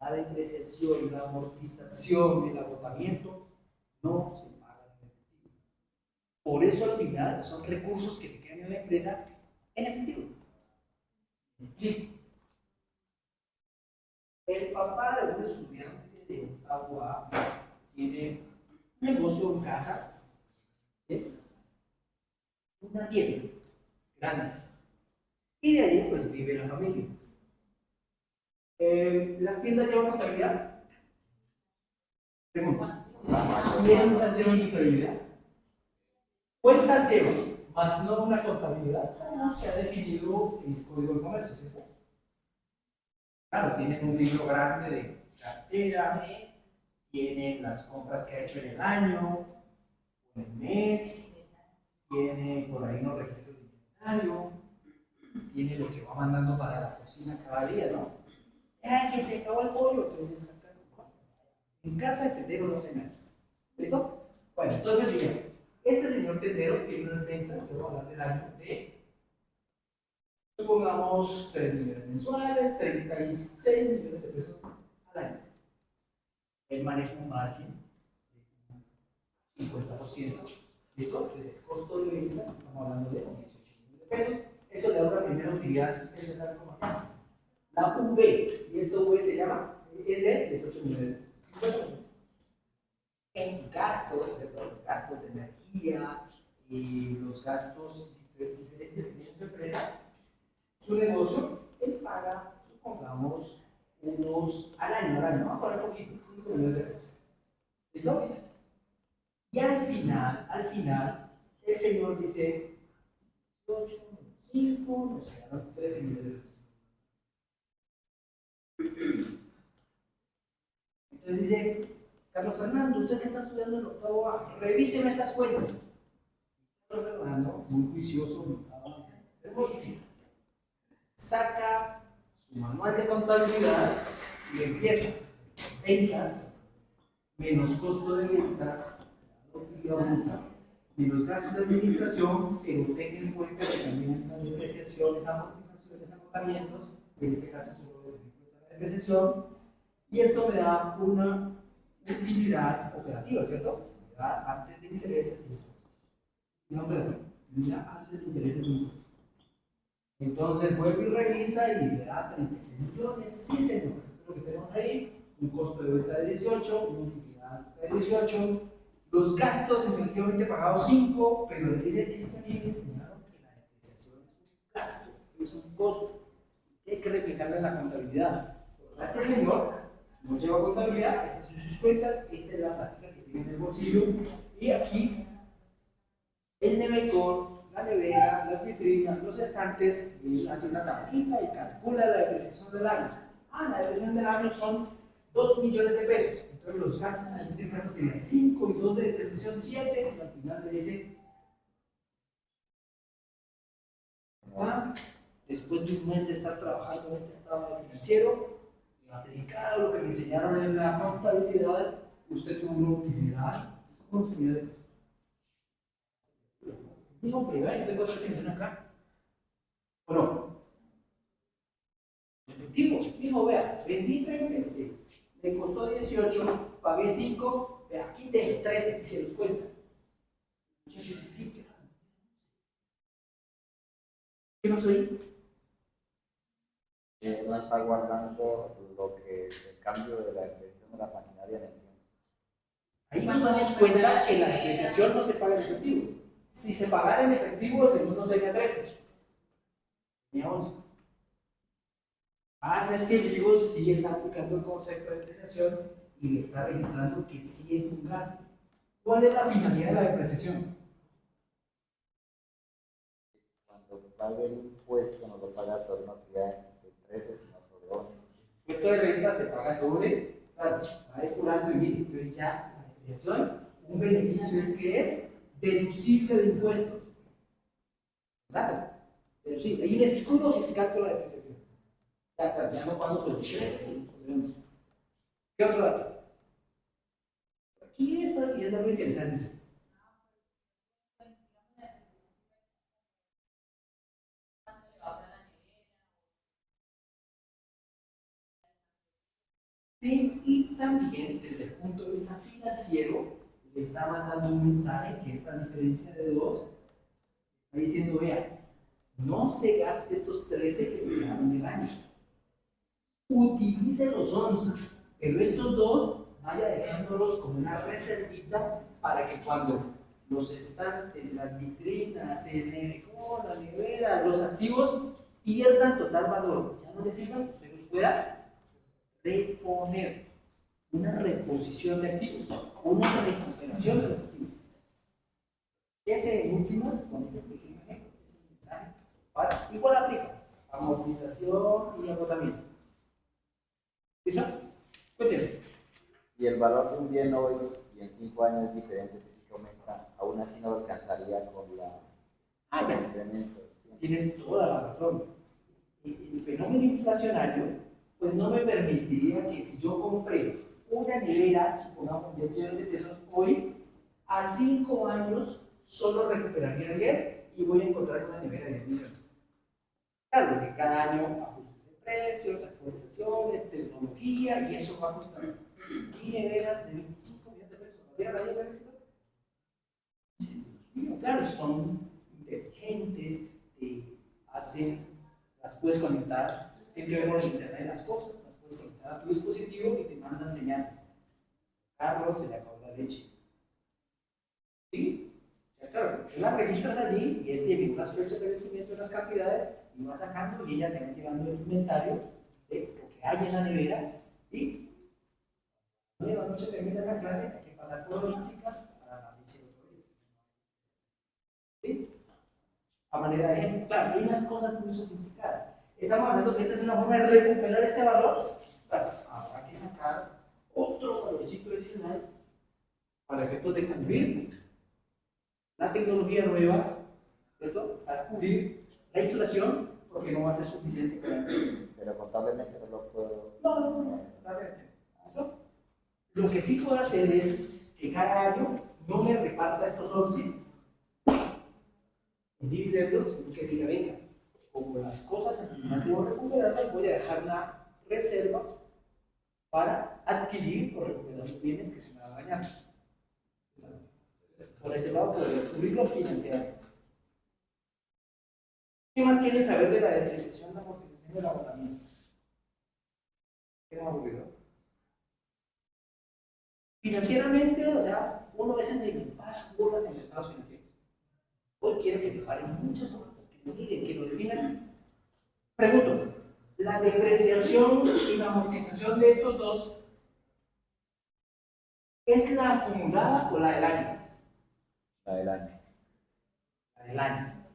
La depreciación, la amortización, el agotamiento no se pagan en efectivo. Por eso al final son recursos que te quedan en la empresa en efectivo. Explico. El papá de un estudiante de octavo A tiene un negocio en casa, ¿sí? Una tienda grande, y de ahí pues vive la familia. ¿Las tiendas llevan contabilidad? Pregunta. ¿Las tiendas llevan contabilidad? ¿Cuántas llevan? Más no una contabilidad. ¿Cómo se ha definido el Código de Comercio? ¿Cierto? Claro, tienen un libro grande de cartera, tienen las compras que ha hecho en el año, en el mes, tiene por ahí unos registros de inventario, tiene lo que va mandando para la cocina cada día, ¿no? ¡Ay, que se acabó el pollo! Entonces saca. En casa de tendero no se me hace. ¿Listo? Bueno, entonces, miren, Este señor tendero tiene unas ventas, vamos a hablar del año de, supongamos, 3 millones mensuales, 36 millones de pesos al año. Él maneja un margen de 50%. ¿Listo? Entonces, el costo de ventas, estamos hablando de 18 millones de pesos. Eso le da una primera utilidad, ustedes ya saben cómo se llama. La V, y esta V se llama, es de 18 millones de pesos. 50%. En gastos, ¿cierto? Los gastos de energía y los gastos diferentes que tiene su empresa, su negocio, él paga, supongamos, unos al año, vamos a poner poquito, 5 millones de pesos. ¿Listo? Y al final, el señor dice 8, 5, nos quedaron 13 millones de pesos. Entonces dice, Carlos Fernando, usted que está estudiando el octavo A, revíseme estas cuentas. Carlos Fernando, muy juicioso, muy saca su manual de contabilidad y empieza ventas menos costo de ventas, menos gastos de administración, pero tenga en cuenta que también entran depreciaciones, amortizaciones, agotamientos, en este caso solo la depreciación, y esto me da una utilidad operativa, ¿cierto? Utilidad antes de intereses y impuestos. No, perdón, utilidad antes de intereses y impuestos. Entonces vuelve y revisa y le da 36 millones. Sí, señor, eso es lo que tenemos ahí. Un costo de venta de 18, una utilidad de 18. Los gastos efectivamente pagados 5, pero le dicen, es que a mí me enseñaron que la depreciación es un gasto, es un costo. Y hay que replicarla en la contabilidad. Es que el señor no lleva contabilidad, estas son sus cuentas, esta es la práctica que tiene en el bolsillo. Y aquí, el nevecor, la nevera, las vitrinas, los estantes, hace una tablita y calcula la depreciación del año. La depreciación del año son 2 millones de pesos. Entonces los gastos en este caso serían 5 y 2 de depreciación 7, y al final le dice, después de un mes de estar trabajando en este estado financiero, aplicado lo que me enseñaron en la contabilidad, usted tuvo una utilidad con señor de dijo, pero yo tengo 13 millones acá. ¿O no? Efectivo. Dijo, vea, vendí 36, me costó 18, pagué 5, vea, aquí tengo 13, se los cuenta. Muchachos, ¿qué pasó ahí? No está guardando lo que el cambio de la depreciación de la maquinaria en el tiempo. Ahí nos damos cuenta que la depreciación no se paga en efectivo. Si se pagara en efectivo, el segundo tenía 13, tenía 11. ¿Sabes que el libro sí está aplicando el concepto de depreciación y le está registrando que sí es un gasto? ¿Cuál es la finalidad de la depreciación? Cuando pague el impuesto, no lo paga sobre una utilidad de 13, sino sobre 11. El impuesto de renta se paga sobre, claro, va depurando y mire, entonces ya la depreciación, un beneficio es que es deducible de impuestos. ¿Verdad? Deducible. Hay un escudo fiscal por la depreciación. Ya no pago sobre 13, sino sobre 11. ¿Qué otro dato? Aquí está diciendo algo interesante. Sí, y también desde el punto de vista financiero, le está mandando un mensaje que esta diferencia de 2 está diciendo, vea, no se gaste estos 13 que quedaron del año, utilice los 11, pero estos 2 vaya dejándolos como una reservita para que cuando los estantes, las vitrinas, el nevecor, la nevera, los activos pierdan total valor, ya no les sirvan, usted los pueda reponer, una reposición de activos, una recuperación de los activos. Ese en últimas, con este pequeño ejemplo, es necesario para igual aplica amortización y agotamiento. ¿Listo? Cuénteme. Si el valor de un bien hoy y en 5 años es diferente, que aumenta, aún así no alcanzaría con la incremento. Tienes toda la razón. El fenómeno inflacionario pues no me permitiría que si yo compré una nevera, supongamos 10 millones de pesos, hoy, a 5 años, solo recuperaría 10 y voy a encontrar una nevera de 10 millones. Claro, que cada año ajustes de precios, actualizaciones, tecnología, y eso va a costar. Y neveras de 25 millones de pesos. ¿Vieron ahí la lista? Claro, son inteligentes, las puedes conectar, tiene que ver con el internet de las cosas, las puedes conectar a tu dispositivo y te mandan señales. Carlos, se le acabó la leche. ¿Sí? O sea, claro, tú la registras allí y él tiene unas fechas de vencimiento, unas cantidades, y va sacando y ella te va llevando el inventario de lo que hay en la nevera. Y hoy en la noche termina la clase, hay que pasar por olímpica para la leche de otro día. ¿Sí? A manera de ejemplo, claro, hay unas cosas muy sofisticadas. Estamos hablando que esta es una forma de recuperar este valor. Claro, habrá que sacar otro valorcito adicional para efectos de cubrir la tecnología nueva, ¿cierto? Para cubrir la inflación, porque no va a ser suficiente para la inflación. Pero contablemente no lo puedo. No. ¿Listo? Lo que sí puedo hacer es que cada año no me reparta estos 11 en dividendos, sino que diga, venga, como las cosas al final debo recuperarlas, voy a dejar una reserva para adquirir o recuperar los bienes que se me van a dañar. Por ese lado podrías cubrirlo financieramente. ¿Qué más quieren saber de la depreciación, la amortización y el agotamiento? ¿Qué más aburrido? Financieramente, o sea, uno a veces le para burlas en los estados financieros. Hoy quiero que me paren muchas burlas, que lo miren, que lo definan. Pregunto, ¿la depreciación y la amortización de estos dos es la acumulada o la del año? La del año. La del año.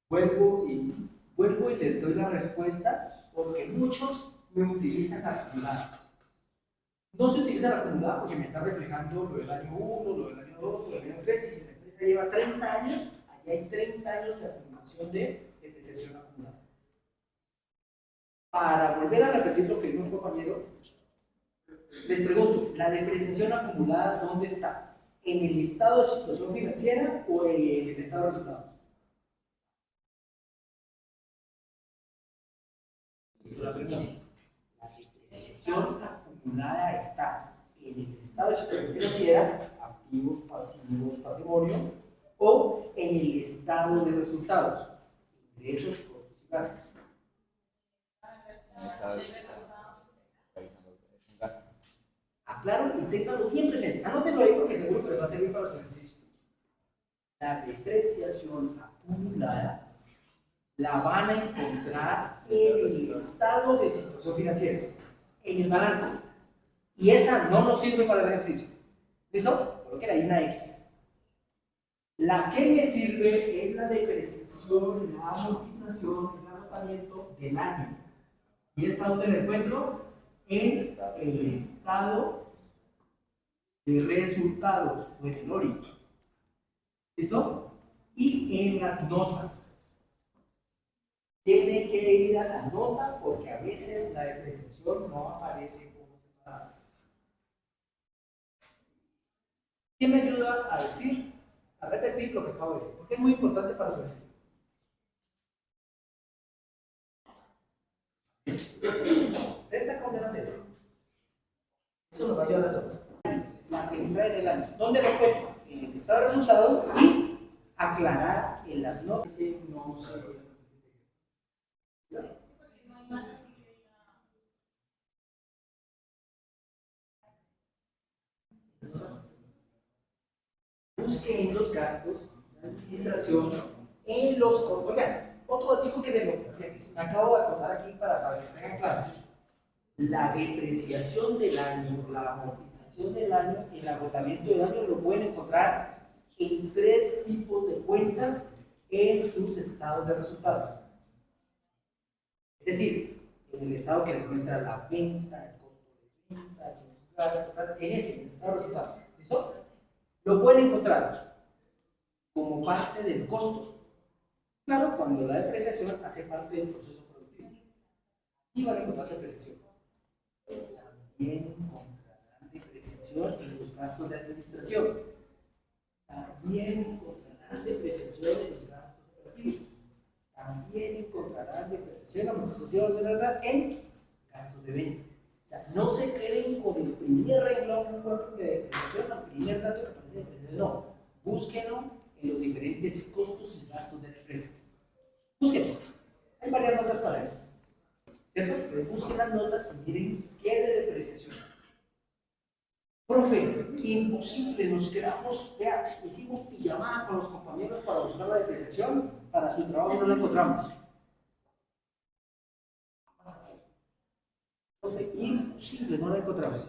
Vuelvo y les doy la respuesta porque muchos me utilizan la acumulada. No se utiliza la acumulada porque me está reflejando lo del año 1, lo del año 2, lo del año 3. Y si la empresa lleva 30 años, allí hay 30 años de acumulación de depreciación acumulada. Para volver a repetir lo que dijo un compañero, les pregunto, ¿la depreciación acumulada dónde está? ¿En el estado de situación financiera o en el estado de resultados? La depreciación acumulada está en el estado de situación financiera, activos, pasivos, patrimonio, o en el estado de resultados, ingresos, costos y gastos. Aclaro y ténganlo bien presente. Anótenlo ahí porque seguro que les va a servir para su ejercicio. La depreciación acumulada la van a encontrar en el estado de situación financiera, en el balance. Y esa no nos sirve para el ejercicio. ¿Listo? Coloquen ahí una X. La que me sirve es la depreciación, la amortización, el agotamiento del año. ¿Y esta dónde la encuentro? En el estado de resultados, o en el ORI. ¿Listo? Y en las notas. Tienen que ir a la nota porque a veces la depreciación no aparece como separada. ¿Quién me ayuda a decir, a repetir lo que acabo de decir? Porque es muy importante para su ejercicio. Esta condenante es. Eso nos va a ayudar a todos. La que está en el año. ¿Dónde lo encuentro? En el estado de resultados y aclarar en las notas que no se. Busque en los gastos, en la administración, en los. Oigan, otro artículo que se me acabo de acordar aquí para que tengan claro. La depreciación del año, la amortización del año, el agotamiento del año lo pueden encontrar en 3 tipos de cuentas en sus estados de resultados. Es decir, en el estado que les muestra la venta, el costo de venta, los gastos, en ese, en el estado de resultados. ¿Listo? Lo pueden encontrar como parte del costo. Claro, cuando la depreciación hace parte del proceso productivo. Y van a encontrar depreciación. También encontrarán depreciación en los gastos de administración. también encontrarán depreciación en los gastos operativos. También encontrarán depreciación, amortización de verdad en gastos de ventas. O sea, no se queden con el primer renglón de depreciación, el primer dato que aparece de depreciación, no. Búsquenlo en los diferentes costos y gastos de la empresa. Búsquenlo. Hay varias notas para eso. ¿Cierto? Pero busquen las notas y miren qué de depreciación. Profe, imposible, nos quedamos, vea, hicimos pijamada con los compañeros para buscar la depreciación, para su trabajo no la encontramos. Profe, imposible, no la encontramos.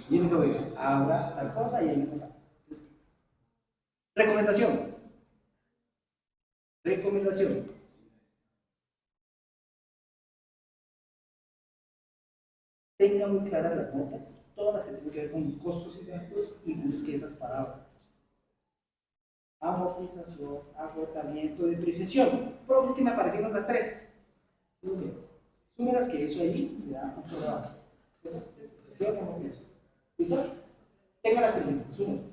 Y yo le digo, abra tal cosa y ahí la encontramos. Entonces, recomendación. Recomendación. Tenga muy claras las notas, todas las que tienen que ver con costos y gastos, y busque esas palabras. Amortización, agotamiento, depreciación. Profe, es que me aparecieron las tres. Súmelas que eso ahí le da un solo dato. Depreciación, amortización. ¿Listo? Tenga las presentes, súmelas.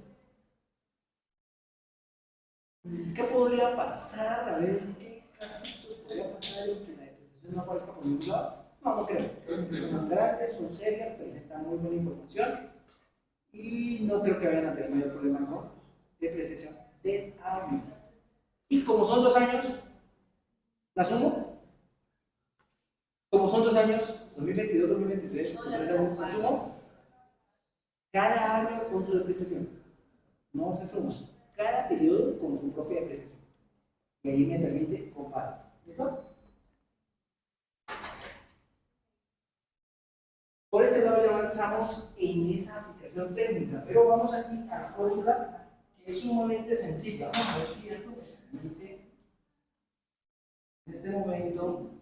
¿Qué podría pasar? A ver, ¿qué casitos podría pasar en que la depreciación no aparezca por ningún lado? No, no creo. Son grandes, son serias, presentan muy buena información y no creo que vayan a tener mayor problema con depreciación del año. Y como son 2 años, ¿la sumo? Como son 2 años, 2022, 2023, ¿la sumo? Cada año con su depreciación. No se suma. Cada periodo con su propia depreciación. Y ahí me permite comparar. ¿Listo? Por este lado ya avanzamos en esa aplicación técnica, pero vamos aquí a la fórmula que es sumamente sencilla. Vamos a ver si esto me permite en este momento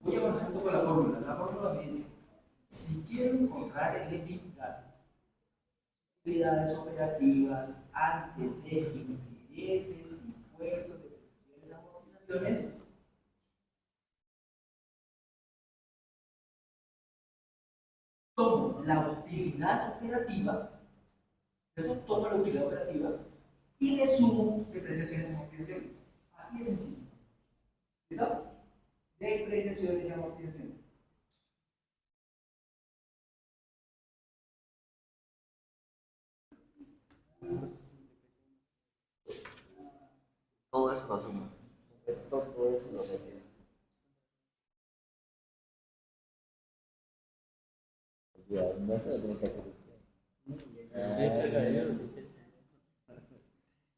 voy avanzando con la fórmula. La fórmula me dice, si quiero encontrar el EBITDA, utilidades operativas antes de intereses, impuestos, depreciaciones, amortizaciones, tomo la utilidad operativa, ¿cierto? Tomo la utilidad operativa y le sumo depreciaciones y amortizaciones. Así de sencillo. ¿Listo? Depreciaciones y amortizaciones. Todo eso lo asumo. Todo eso lo retiro. Ya, no se lo tiene que hacer usted.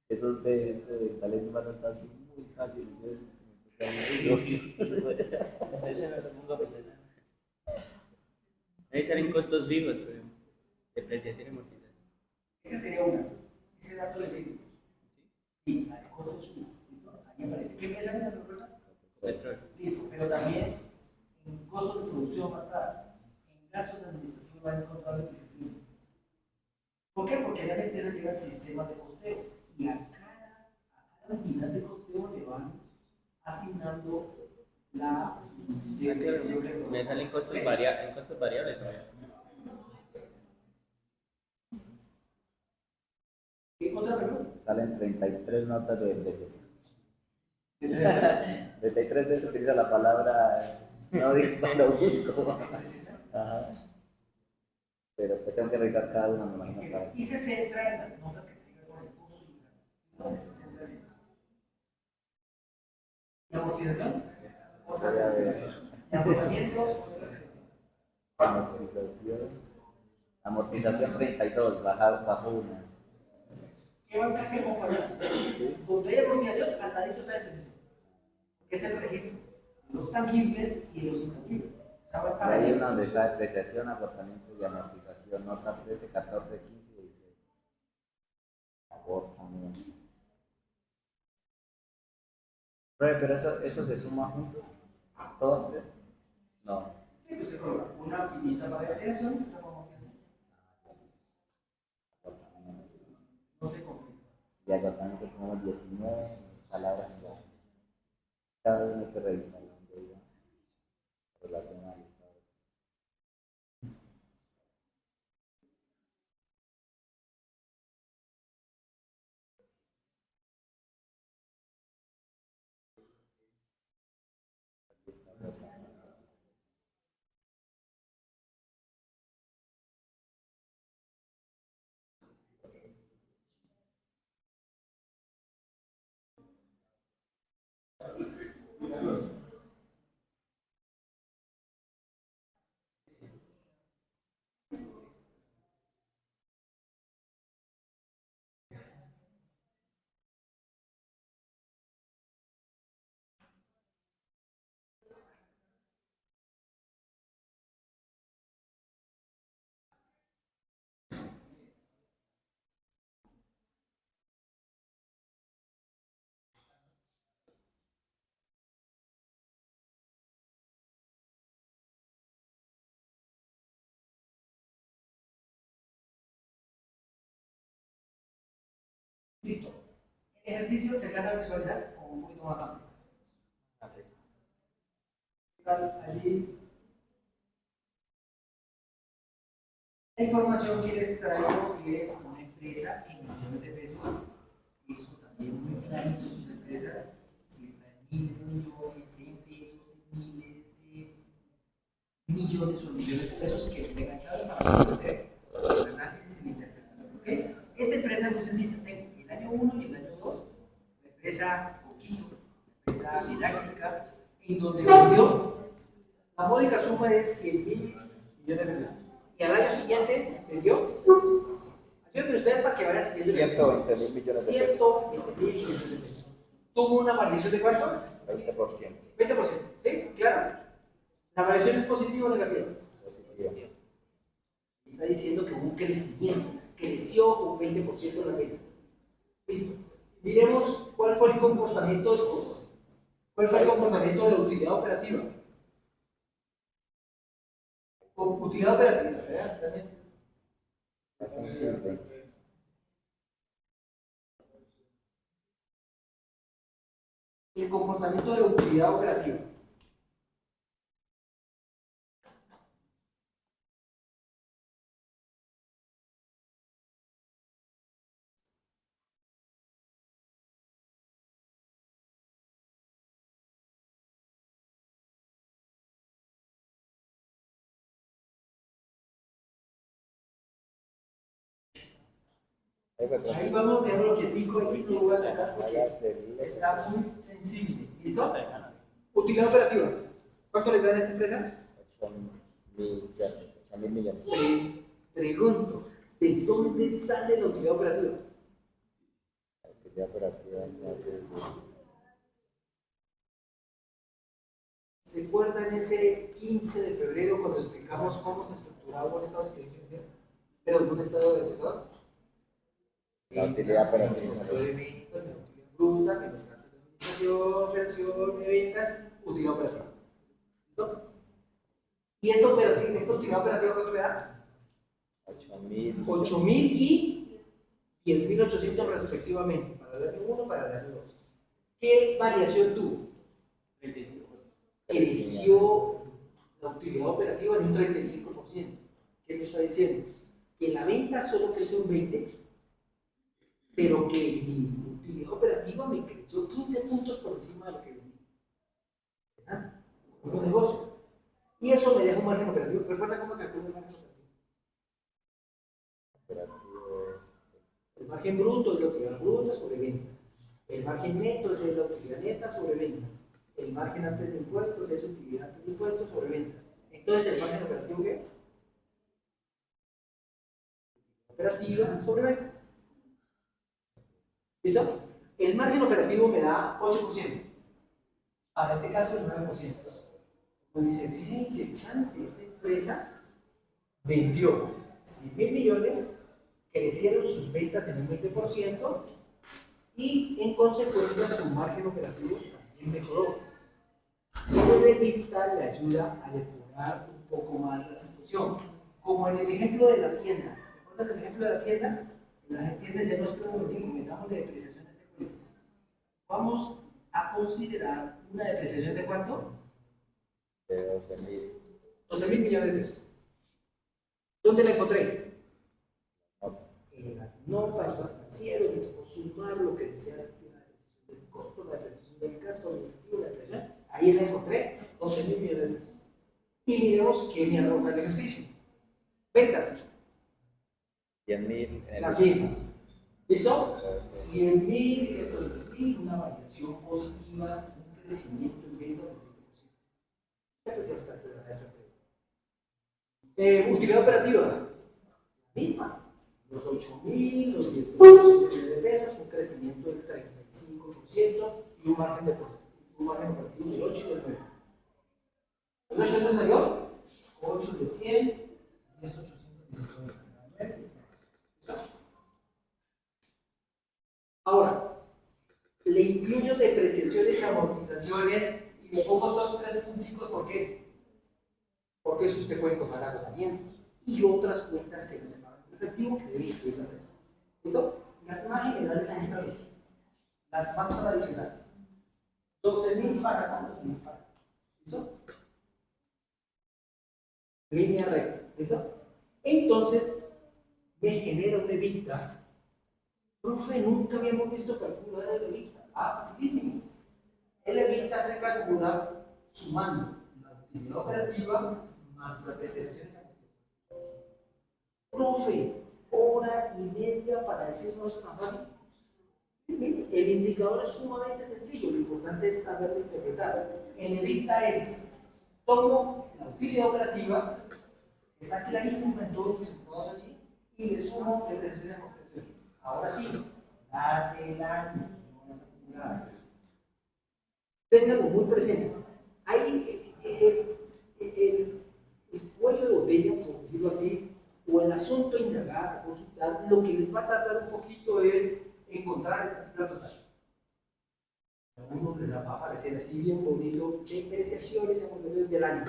Esos de ese talento humano está así muy fácil. Ahí salen costos vivos, depreciación y amortización. Ese sería una. Ese dato le sirve. Sí, hay costos fijos. ¿Listo? Ahí aparece. ¿Qué piensan en la propuesta? Petróleo. Listo, pero también en costos de producción más tarde, en gastos administrativos va a encontrar depreciaciones. ¿Por qué? Porque las empresas llevan sistemas de costeo y a cada unidad de costeo le van asignando la depreciación. Me salen costos, en costos variables. ¿Otra pregunta? Salen 33 notas de depreciación. 33 veces utiliza la palabra, no digo, lo busco. Ajá. Pero pues tengo que revisar cada una, me imagino. Para y se centra en las notas que tienen con el costo y gasto. Se centra en la amortización. Y agotamiento. Amortización 32, bajo una. ¿Qué van a hacer, compañero? Donde hay amortización, al ladito está la depreciación. Porque es el registro de los tangibles y de los intangibles. O sea, Y ahí es donde está depreciación, agotamiento y amortización. Nota 13, 14, 15 y 16. Agotamiento. Pero eso se suma juntos, todos tres. No. Sí, usted coloca una finita para creación y otra para creación. No se complica. Y agotamiento como 19 palabras ya. Cada uno hay que revisar relacionales. Listo. El ejercicio se alcanza a visualizar con un poquito más amplio. Allí. La información que les traigo es una empresa en millones de pesos. Eso también muy clarito sus empresas. Si están en miles de millones, en pesos, en miles de millones o millones de pesos que tengan claro para poder hacer el análisis y la interpretación. ¿Okay? Esta empresa es muy sencilla. Tengo el año 1 y el año 2. La empresa Coquito, la empresa didáctica, en donde vendió la módica suma de 100.000 millones de pesos. Y al año siguiente vendió. Ayúdenme ustedes para que vayan siguiendo. 120.000 millones de pesos. 120.000 millones de pesos. ¿Tuvo una variación de cuánto? 20%. 20%. ¿Sí? ¿Claro? ¿La variación es positiva o negativa? Positiva. Está diciendo que hubo un crecimiento. Creció un 20% de las ventas. Listo. Miremos cuál fue el comportamiento de la utilidad operativa. Utilidad operativa, ¿verdad? También sí. Es sensible. El comportamiento de la utilidad operativa. Ahí vamos, déjalo quietico, ahí no lo voy a atacar porque está muy sensible. ¿Listo? Utilidad operativa. ¿Cuánto le dan a esta empresa? 8.000 millones. Pregunto, ¿de dónde sale la utilidad operativa? La utilidad operativa sale. ¿Se acuerdan ese 15 de febrero cuando explicamos cómo se estructuraba un estado financiero? Pero un estado de resultados. La utilidad operativa. La utilidad bruta, menos gastos de administración, operación, de ventas, utilidad operativa. ¿Listo? ¿Y esta utilidad operativa cuánto le da? 8.000 y 10.800 respectivamente, para el año 1 para el año 2. ¿Qué variación tuvo? 35. Creció la utilidad operativa en un 35%. ¿Qué me está diciendo? Que la venta solo crece un 20%, pero que mi utilidad operativa me creció 15 puntos por encima de lo que vendí. ¿Interesante? Un buen negocio. Y eso me deja un margen operativo. ¿Recuerda cómo calculo el margen operativo? El margen bruto es la utilidad bruta sobre ventas. El margen neto es la utilidad neta sobre ventas. El margen antes de impuestos es utilidad antes de impuestos sobre ventas. Entonces, ¿el margen operativo qué es? Operativa sobre ventas. ¿Listo? El margen operativo me da 8%. Para este caso, el 9%. Uno dice, bien interesante, esta empresa vendió 100.000 millones, crecieron sus ventas en un 20% y en consecuencia su margen operativo también mejoró. Pero el EBITDA le ayuda a depurar un poco más la situación. Como en el ejemplo de la tienda. ¿Se acuerdan del ejemplo de la tienda? En la tienda decía, no, espera un momentico, metamos la depreciación a este proyecto. Vamos a considerar una depreciación de ¿cuánto? De 12.000. 12.000 millones de pesos. ¿Dónde la encontré? En las notas financieras, me tocó sumar lo que decía la depreciación del costo, la depreciación del gasto administrativo, la depreciación. Ahí la encontré, 12.000 millones de pesos. Y miremos qué me arroja el ejercicio. Ventas. 100.000. Las mismas. ¿Listo? 100.000 y 120.000, una variación positiva, un crecimiento en ventas del 20%. Esta es la características de la empresa. Utilidad operativa, misma. Los 8.000, los 10.000 millones de pesos, un crecimiento del 35% y un margen operativo del 8 y del 9. ¿El 8 dónde salió? 8 de 100, 10, 899. Ahora, le incluyo depreciaciones y amortizaciones y le pongo estos 3 punticos, ¿por qué? Porque eso usted puede encontrar agotamientos y otras cuentas que no se pagan en efectivo que deben incluirlas ahí. ¿Listo? Las más generales en esta ley, las más tradicionales. 12.000 para 12.000 para. ¿Listo? Línea recta. ¿Listo? Entonces, me genera un EBITDA. Profe, nunca habíamos visto calcular el EBITDA. Facilísimo. El EBITDA se calcula sumando la utilidad operativa más las depreciaciones amortizaciones. Profe, hora y media para decirnos eso tan fácil. El indicador es sumamente sencillo, lo importante es saberlo interpretar. El EBITDA es, tomo la utilidad operativa, está clarísima en todos sus estados allí, y le sumo depreciaciones y amortizaciones. Ahora sí, las del año, no las acumuladas. Ténganlo muy presente. Hay el cuello de botella, por decirlo así, o el asunto a indagar, a consultar, lo que les va a tardar un poquito es encontrar esta cifra total. A algunos les va a aparecer así bien bonito, depreciaciones y amortizaciones del año.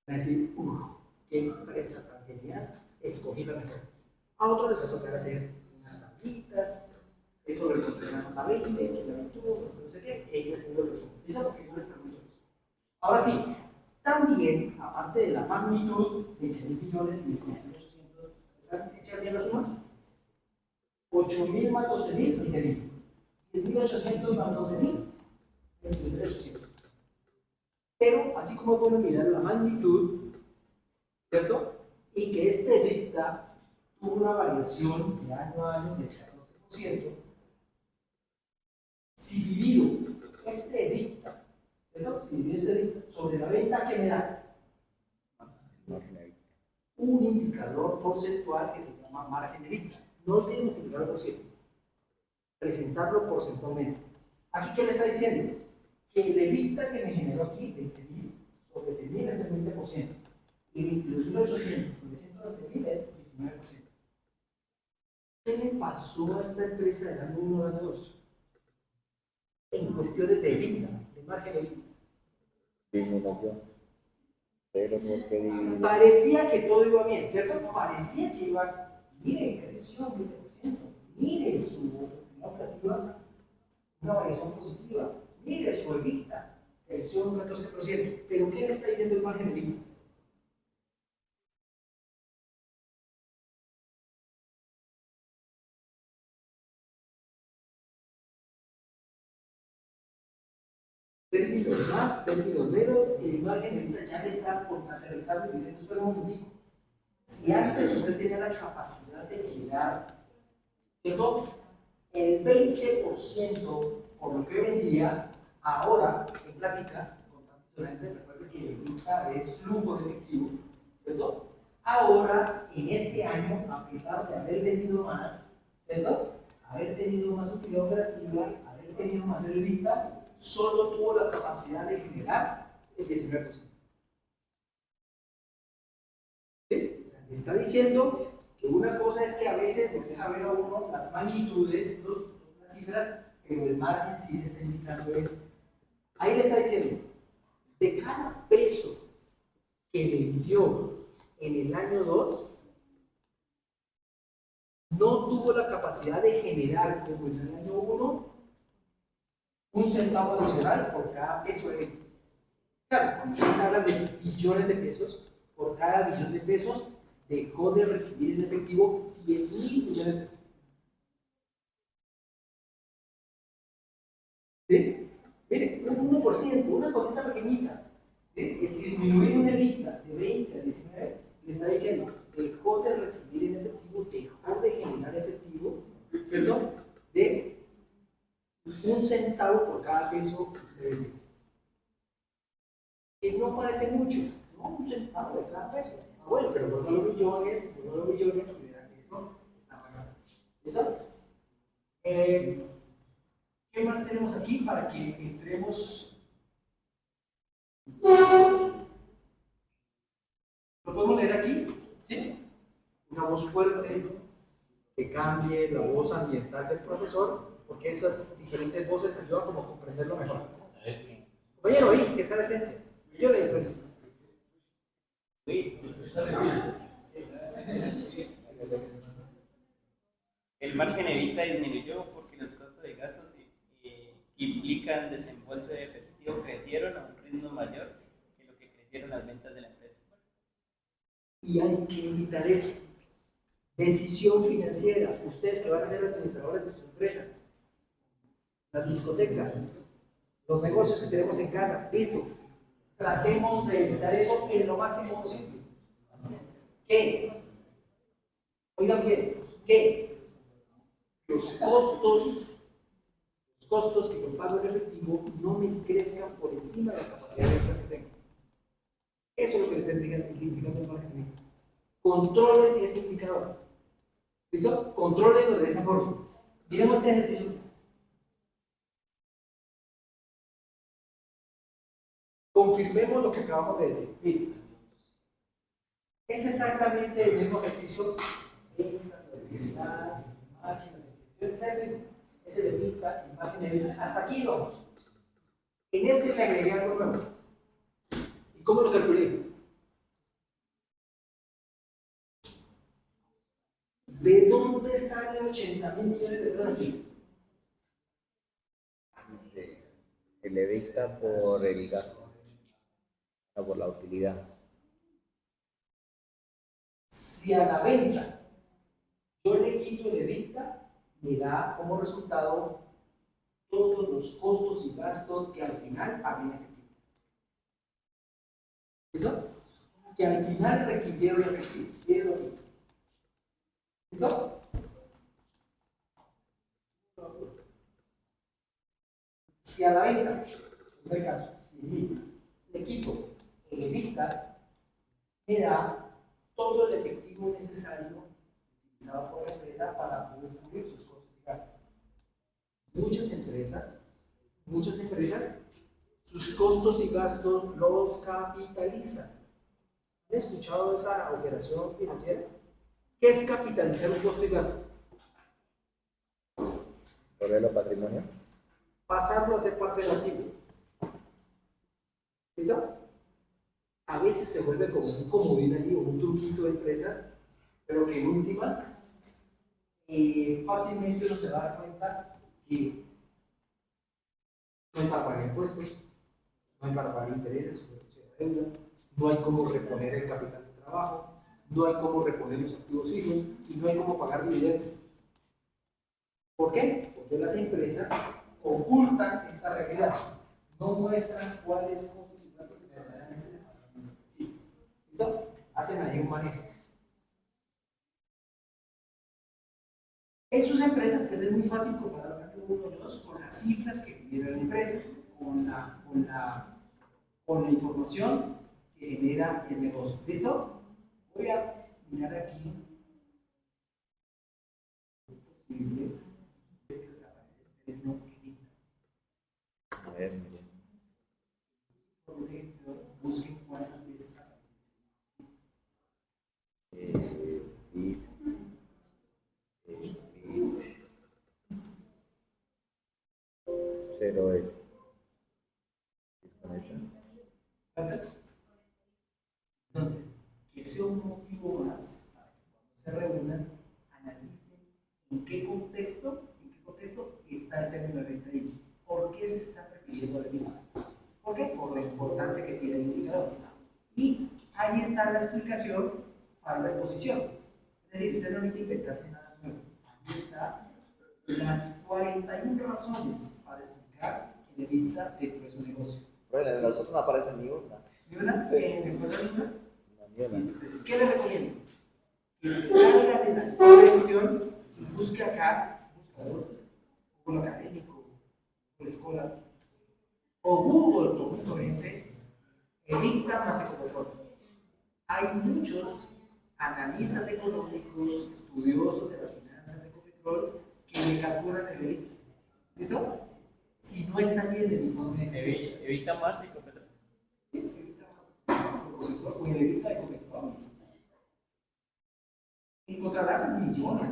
Van a decir, qué empresa tan genial, escogí la mejor. A otros les va a tocar hacer unas tablitas, esto lo encontré en la nota 20, esto en la 21, no sé qué, ellos haciendo el resumen. Eso es lo que yo les pregunto eso. Ahora sí, también, aparte de la magnitud, 20.000 millones y 20.800, ¿están hechas bien las sumas? 8.000 más 12.000, 20.000. 10.800 más 12.000, 21.800. Pero, así como pueden mirar la magnitud, ¿cierto? Y que este EBITDA tuvo una variación de año a año del 14%. Si divido este EBITDA, ¿cierto? Si divido este EBITDA sobre la venta, ¿qué me da? Un indicador porcentual que se llama margen de EBITDA. No tiene un indicador por ciento. Presentarlo porcentualmente. ¿Aquí qué le está diciendo? Que el EBITDA que me generó aquí, 20.000 sobre 100.000 es el 20%. Y 22.800 sobre 120.000 es 19%. ¿Qué le pasó a esta empresa del año 1 al año 2? En cuestiones de EBITDA, de margen de EBITDA. Disminución. Pero porque dividir. Parecía que todo iba bien, ¿cierto? Parecía que iba, mire, creció un 20%, mire su utilidad operativa, una variación positiva, mire su EBITDA, creció un 14%. ¿Pero qué le está diciendo el margen de EBITDA? Términos más, términos menos, el margen ahorita ya le está por aterrizando y diciendo, espera un momentico. Si antes usted tenía la capacidad de generar, ¿cierto? El 20% por lo que vendía, ahora en plática, constantemente, recuerde que el EBITDA es flujo de efectivo, ¿cierto? Ahora, en este año, a pesar de haber vendido más, ¿cierto? Haber tenido más utilidad operativa, haber tenido más EBITDA, solo tuvo la capacidad de generar el 19%. ¿Sí? O sea, le está diciendo que una cosa es que a veces nos deja ver a uno las magnitudes, las cifras, pero el margen sí le está indicando eso. Ahí le está diciendo, de cada peso que vendió en el año 2, no tuvo la capacidad de generar, como en el año 1, un centavo adicional por cada peso de ventas. Claro, cuando ustedes hablan de billones de pesos, por cada billón de pesos dejó de recibir en efectivo 10.000 millones de pesos. ¿Sí? Mire, un 1%, una cosita pequeñita, el disminuir una EBITDA de 20 a 19, le está diciendo, dejó de recibir en efectivo, dejó de generar efectivo, ¿cierto? De un centavo por cada peso que usted vende. Que no parece mucho, ¿no? Un centavo de cada peso. Ah, bueno, pero por los millones, y verán que eso está pagado. ¿Listo? ¿Qué más tenemos aquí para que entremos? ¿Lo podemos leer aquí? ¿Sí? Una voz fuerte que cambie la voz ambiental del profesor, porque esas diferentes voces ayudan como a comprenderlo mejor. Compañero, ahí, que está de frente. Yo le digo eso. El margen evita disminuyó porque los costos de gastos implican desembolso de efectivo crecieron a un ritmo mayor que lo que crecieron las ventas de la empresa. Y hay que evitar eso. Decisión financiera. Ustedes que van a ser administradores de su empresa, las discotecas, los negocios que tenemos en casa, listo. Tratemos de evitar eso en lo máximo posible. ¿Qué? Oigan bien, ¿qué? Los costos que yo pago en efectivo no me crezcan por encima de la capacidad de ventas que tengo. Eso es lo que les está indicando el margen. Controlen ese indicador. ¿Listo? Controlenlo de esa forma. Miremos este ejercicio. Confirmemos lo que acabamos de decir. Miren, es exactamente el mismo ejercicio. Es el evita, imagen, hasta aquí vamos. En este le agregué algo nuevo. ¿Y cómo lo calculé? ¿De dónde sale 80.000 millones de dólares aquí? El evita por el gasto, por la utilidad. Si a la venta yo le quito el evita, me da como resultado todos los costos y gastos que al final pagué en efectivo. ¿Listo? Que al final requirieron efectivo. ¿Listo? Si a la venta, en este caso, si le quito el evita, me da todo el efectivo necesario utilizado por la empresa para poder cubrir sus costos y gastos. Muchas empresas, sus costos y gastos los capitalizan. ¿Han escuchado esa operación financiera? ¿Qué es capitalizar un costo y gasto? ¿Por patrimonio? Pasarlo a ser parte del activo. ¿Listo? A veces se vuelve como un comodín ahí o un truquito de empresas, pero que en últimas fácilmente uno se va a dar cuenta que no hay para pagar impuestos, no hay para pagar intereses sobre la deuda, no hay cómo reponer el capital de trabajo, no hay cómo reponer los activos fijos y no hay cómo pagar dividendos. ¿Por qué? Porque las empresas ocultan esta realidad, no muestran cuáles costos y gastos que verdaderamente se pagan. ¿Listo? Hacen ahí un manejo. En sus empresas, pues es muy fácil comparar el año 1 y 2 con las cifras que genera la empresa, con la información que genera el negocio. ¿Listo? Voy a mirar aquí. Es posible que desaparezca el término evita. A ver, miren. Busquen cuántas veces aparece. Entonces, que sea un motivo más para que cuando se reúnan, analicen en qué contexto está el término de venta ahí. ¿Por qué se está refiriendo al mismo? ¿Por qué? Por la importancia que tiene el indicador. Y ahí está la explicación para la exposición. Es decir, usted no necesita inventarse nada nuevo. Ahí está las 41 razones para explicar el EBITDA dentro de su negocio. Bueno, en nosotros no aparece ni una. ¿Y una? ¿Me encuentra una? Ni una. Entonces, ¿qué le recomiendo? Que se salga de la cuestión y busque acá, buscador, Google académico, Google escolar, o Google común corriente, EBITDA más Ecopetrol. Hay muchos analistas económicos, estudiosos de las finanzas de Ecopetrol, que le calculan el EBITDA. ¿Listo? Si no está bien el informe Excel. Evita más Ecopetrol. Sí, evita más. O el EBITDA de Ecopetrol. Encontrarás millones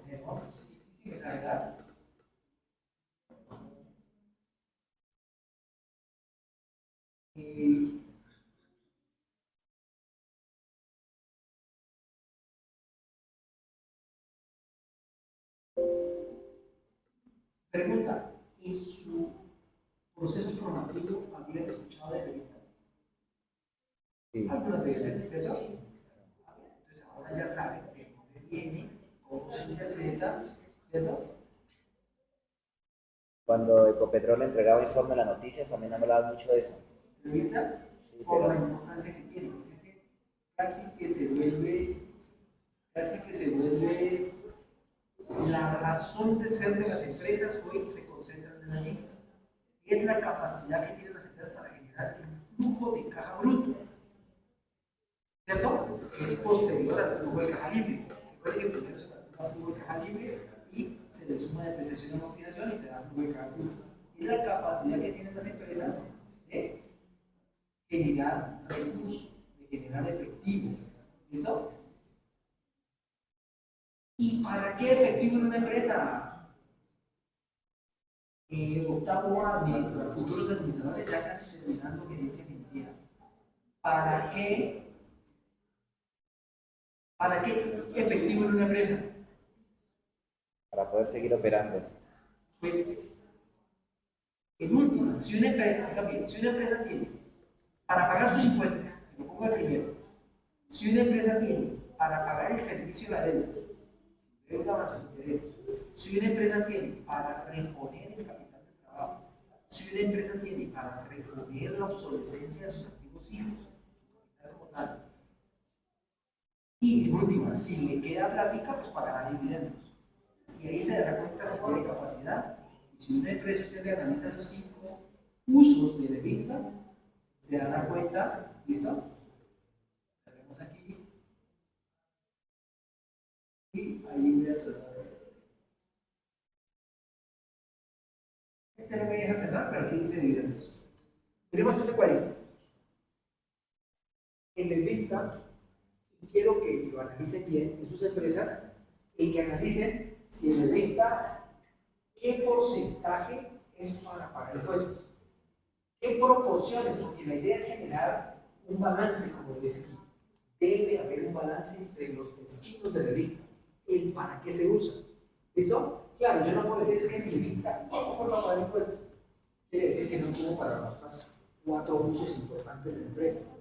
de errores. Sí, exagerar. Pregunta, ¿en su proceso formativo habían escuchado de EBITDA? Sí. Algunas veces, ¿cierto? Entonces ahora ya saben de dónde viene, cómo se interpreta, ¿cierto? Cuando Ecopetrol entregaba informe a las noticias, también hablaba mucho de eso. ¿EBITDA? Sí, Por pero la importancia que tiene, porque es que casi que se vuelve la razón de ser de las empresas hoy se concentran en la línea. Es la capacidad que tienen las empresas para generar el flujo de caja bruto, ¿cierto? Que es posterior al flujo de caja libre. Recuerden que primero se calcula el flujo de caja libre y se le suma depreciación y amortización y te da flujo de caja bruto. Es la capacidad que tienen las empresas de generar recursos, de generar efectivo. ¿Listo? ¿Y para qué efectivo en una empresa? Octavo futuros administradores ya casi terminando gerencia financiera. ¿Para qué efectivo en una empresa? para poder seguir operando. Pues, en última, si una empresa tiene para pagar sus impuestos, lo pongo de primero, si una empresa tiene para pagar el servicio de la deuda más sus intereses, si una empresa tiene para reponer el capital de trabajo, si una empresa tiene para reponer la obsolescencia de sus activos fijos, su capital como tal, y en última, si le queda plática, pues pagará dividendos. Y ahí se dará cuenta si tiene capacidad. Y si una empresa usted le analiza esos 5 usos de la EBITDA, se dará cuenta, ¿listo? Cerremos aquí. Y ahí voy a cerrar esto. Este no me deja cerrar, pero aquí dice dividendos. Tenemos ese cuadrito. En el EBITDA, y quiero que lo analicen bien en sus empresas, y que analicen si en el EBITDA, qué porcentaje es para pagar impuestos. ¿Qué proporciones? Porque la idea es generar un balance, como dice aquí. Debe haber un balance entre los destinos del EBITDA, el para qué se usa. ¿Listo? Claro, yo no puedo decir es que mi EBITDA no fue para pagar impuestos. Quiere decir que no tuvo para los otros 4 usos importantes de la empresa.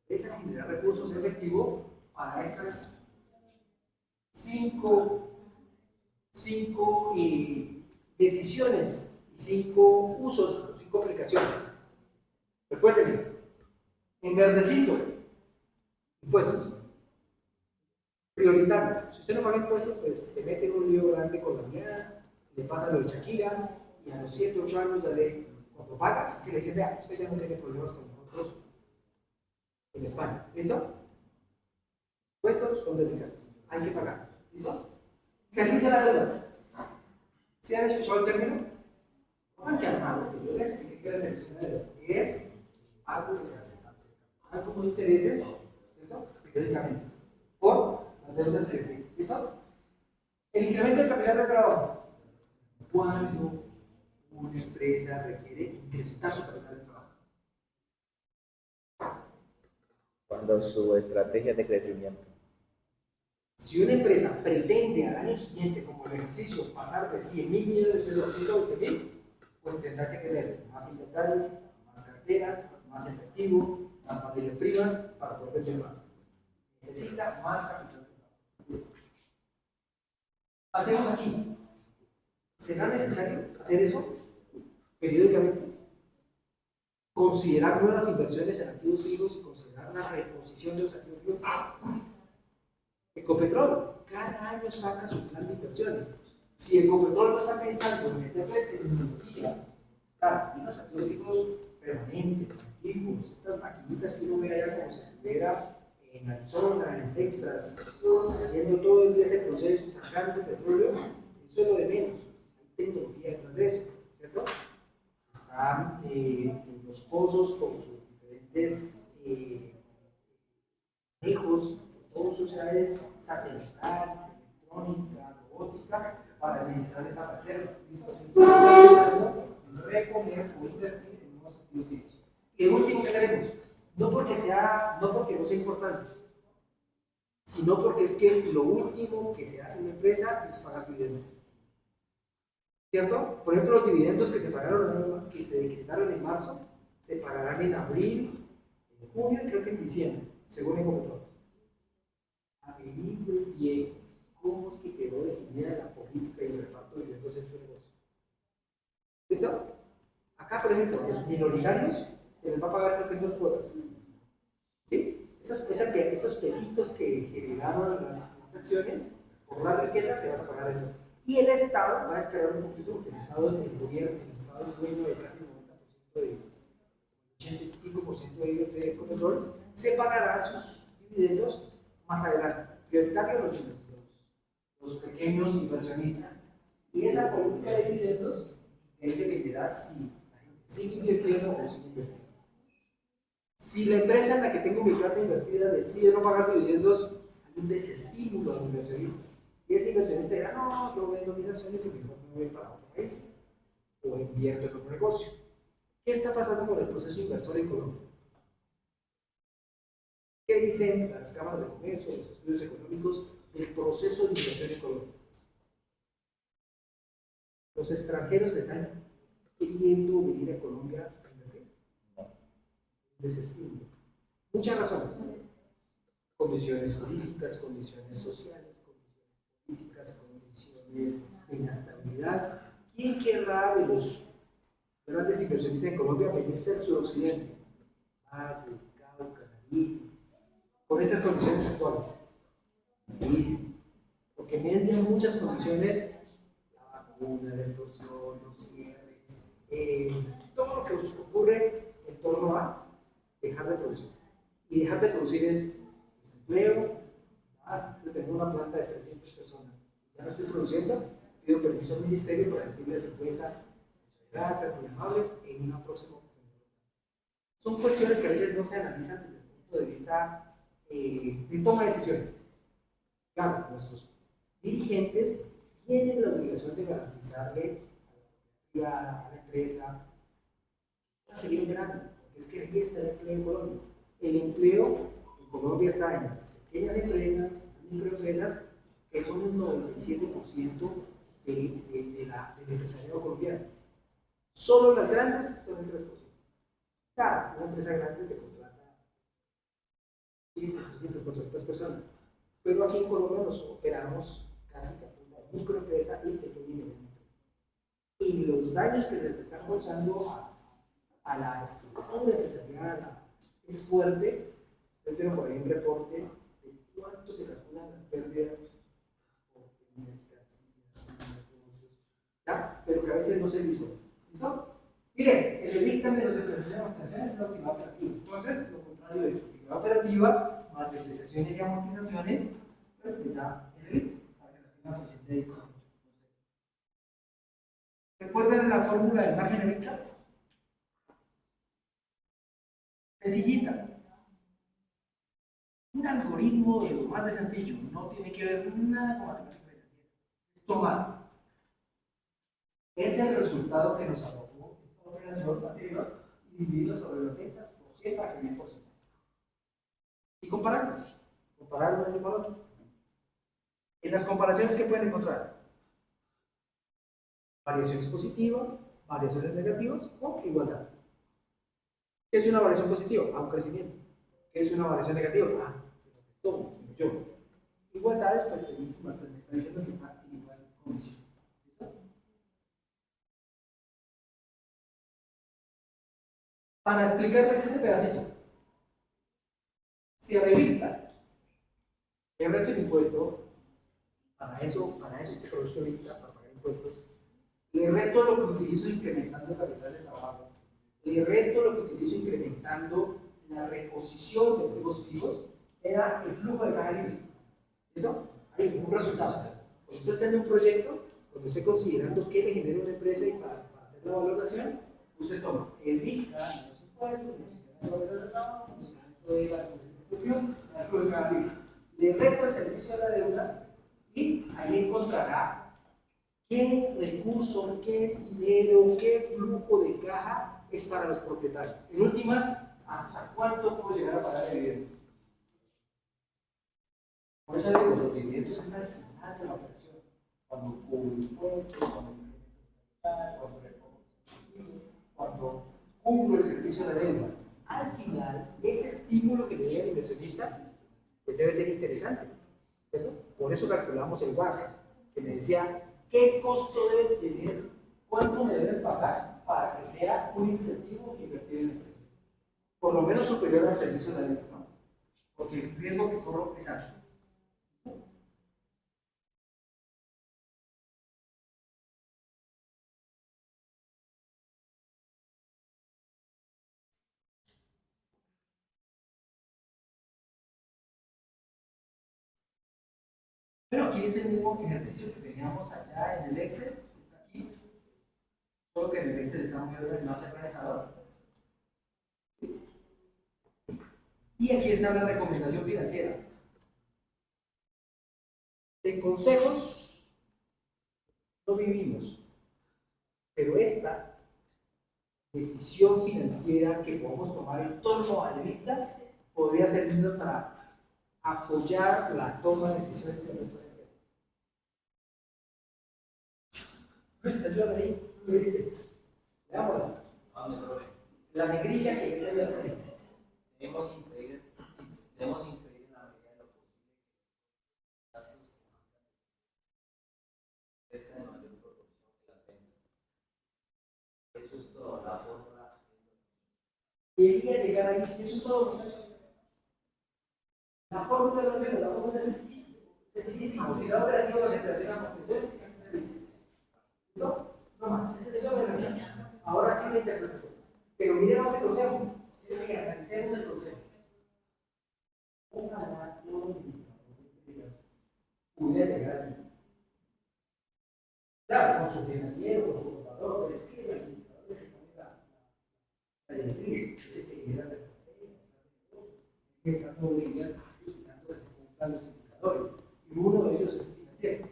Esa generar recursos efectivos para estas 5 decisiones y 5 usos, 5 aplicaciones. Recuerden, en verdecito, impuestos. Prioritario. Si usted no paga impuestos, pues se mete en un lío grande con la unidad, le pasa lo de Shakira, y a los 7, 8 años ya cuando paga, es que le dicen, vea, usted ya no tiene problemas con nosotros en España. ¿Listo? Impuestos son delicados. Hay que pagar. ¿Listo? Servicio a la deuda. ¿Sí han escuchado el término? No hay que armarlo, que yo les expliqué que era servicio a la deuda. Es algo que se hace. Algo con intereses, ¿cierto? Periódicamente. Por las deudas selectivas. ¿Listo? El incremento del capital de trabajo. Cuando una empresa requiere incrementar su capital de trabajo. cuando su estrategia de crecimiento. Si una empresa pretende al año siguiente, como el ejercicio, pasar de 100.000 millones de pesos a 120.000, pues tendrá que tener más inventario, más cartera, más efectivo, más materias primas para poder vender más. Necesita más capital. Hacemos aquí. ¿Será necesario hacer eso periódicamente? Considerar nuevas inversiones en activos fijos y considerar una reposición de los activos fijos. Ecopetrol cada año saca su plan de inversiones. Si Ecopetrol no está pensando en meterle tecnología, claro, y los activos fijos permanentes, antiguos, estas maquinitas que uno ve allá como si estuviera en Arizona, en Texas, haciendo todo el día ese proceso, sacando petróleo, eso es lo de menos. Hay tecnología detrás de eso, ¿cierto? Están los pozos con sus diferentes manejos, todos sus áreas satelital, electrónica, robótica, para administrar esas reservas. Estamos pensando en reponer o invertir en nuevos activos fijos. Y el último que tenemos, no porque no sea importante, sino porque es que lo último que se hace en la empresa es pagar dividendos. ¿Cierto? Por ejemplo, los dividendos que se pagaron, que se decretaron en marzo, se pagarán en abril, en junio y creo que en diciembre, según el Ecopetrol. Averigüe bien cómo es que quedó definida la política y el reparto de dividendos en su negocio. ¿Listo? Acá, por ejemplo, a los minoritarios se les va a pagar creo que en 2 cuotas. ¿Sí? Esos pesitos que generaron las acciones por la riqueza se van a pagar en 2. Y el Estado va a esperar un poquito, porque el Estado es dueño de casi el 90% de 85% de Ecopetrol, se pagará sus dividendos más adelante. Prioritario los pequeños inversionistas. Y esa política de dividendos dependerá si la gente sigue invirtiendo o sigue invirtiendo. Si la empresa en la que tengo mi plata invertida decide no pagar dividendos, hay un desestímulo al inversionista. Y ese inversionista dirá, no, yo vendo mis acciones y mejor me voy para otro país o invierto en otro negocio. ¿Qué está pasando con el proceso inversor en Colombia? ¿Qué dicen las cámaras de comercio, los estudios económicos del proceso de inversión en Colombia? Los extranjeros están queriendo venir a Colombia a invertir. Desestímulo. Muchas razones. Condiciones jurídicas, condiciones sociales, políticas, condiciones de inestabilidad. ¿Quién querrá de los grandes inversionistas en Colombia venirse al suroccidente? Valle, Cauca, Nariño, con estas condiciones actuales. Difícil, porque median muchas condiciones, la vacuna, la extorsión, los cierres, todo lo que ocurre en torno a dejar de producir. Y dejar de producir es desempleo. Si tengo una planta de 300 personas, ya no estoy produciendo, pido permiso al ministerio para decirles en cuenta, gracias, muy amables, en una próxima oportunidad. Son cuestiones que a veces no se analizan desde el punto de vista de toma de decisiones. Claro, nuestros dirigentes tienen la obligación de garantizarle a la empresa a seguir operando, porque es que ahí está el empleo en Colombia. El empleo en Colombia está en las pequeñas empresas, microempresas, que son el 97% del empresariado colombiano. Solo las grandes son el 3%. Claro, una empresa grande te contrata 300, 400 personas. Pero aquí en Colombia nos operamos casi que una microempresa y pequeña y mediana empresa. Y los daños que se están causando a la estructura empresarial es fuerte. Yo tengo por ahí un reporte de cuánto se calculan las pérdidas de mercancías, negocios, ¿ya? Pero que a veces no se visualiza. ¿Listo? Miren, el dictamen de depreciación y amortizaciones es la utilidad operativa. Entonces, lo contrario de su utilidad operativa, más depreciaciones y amortizaciones, pues les da el RIT para que la tengan presente ahí con concepto. ¿Recuerdan la fórmula del margen EBITDA? Sencillita. Un algoritmo de lo más de sencillo, no tiene que ver nada con matemática financiera. Es tomar ese resultado que nos arrojó esta operación anterior y dividirlo sobre las ventas por 100 para que me dé por 100. compararlo. Comparar un año con otro. En las comparaciones, ¿qué pueden encontrar? Variaciones positivas, variaciones negativas o igualdad. ¿Qué es una variación positiva? Ah, un crecimiento. ¿Qué es una variación negativa? Ah, pues afectó, yo. Igualdades, pues me está diciendo que está en igual condición. ¿Listo? Para explicarles este pedacito, si revista el resto del impuesto, para eso es que produzco ahorita, para pagar impuestos, le resto lo que utilizo incrementando capital de trabajo, le resto lo que utilizo incrementando la reposición de activos fijos, era el flujo de caja libre. ¿Listo? Ahí, un resultado. Cuando usted haciendo un proyecto, cuando esté considerando qué le genera una empresa y para hacer la valoración, usted toma el RICA, los impuestos, el flujo de trabajo, el flujo de caja libre. Le resta el servicio de la deuda y ahí encontrará qué recurso, qué dinero, qué flujo de caja es para los propietarios. En últimas, ¿hasta cuánto puedo llegar a pagar de dividendos? Por eso digo, los dividendos es al final de la operación. Cuando cubro impuestos, cuando cumplo el servicio de deuda. Al final, ese estímulo que le dé al inversionista pues debe ser interesante, ¿cierto? Por eso calculamos el WACC, que me decía qué costo debe tener, cuánto me deben pagar para que sea un incentivo invertir en la empresa. Por lo menos superior al servicio de la deuda, ¿no? Porque el riesgo que corro es alto. Pero aquí es el mismo ejercicio que teníamos allá en el Excel, está aquí, solo que en el Excel está más organizador. Y aquí está la recomendación financiera. De consejos no vivimos, pero esta decisión financiera que podemos tomar en torno a la vida podría servirnos para apoyar la toma de decisiones en nuestras empresas. Luis, ayúdame ahí. ¿Qué dice? Veámosla. La negrilla que dice la frente. Debemos incluir en la medida de lo posible los gastos que crezcan en mayor proporción que las ventas. Eso es todo, la fórmula. Quería llegar ahí, eso es todo, muchachos. La fórmula de la fórmula es sencillísima. Utilidad operativa de la generación de amortización. ¿Listo? No más. Eso es ahora sí la interpretación. Pero miremos el consejo. Analicemos el consejo. Ojalá todo administrador de empresas pudiera llegar allí. Claro, con su financiero, con su contador, pero es que el administrador es el que pone la directriz, es el que lidera la estrategia, que está todos los días vigilando que se cumplan los indicadores. Y uno de ellos es el financiero.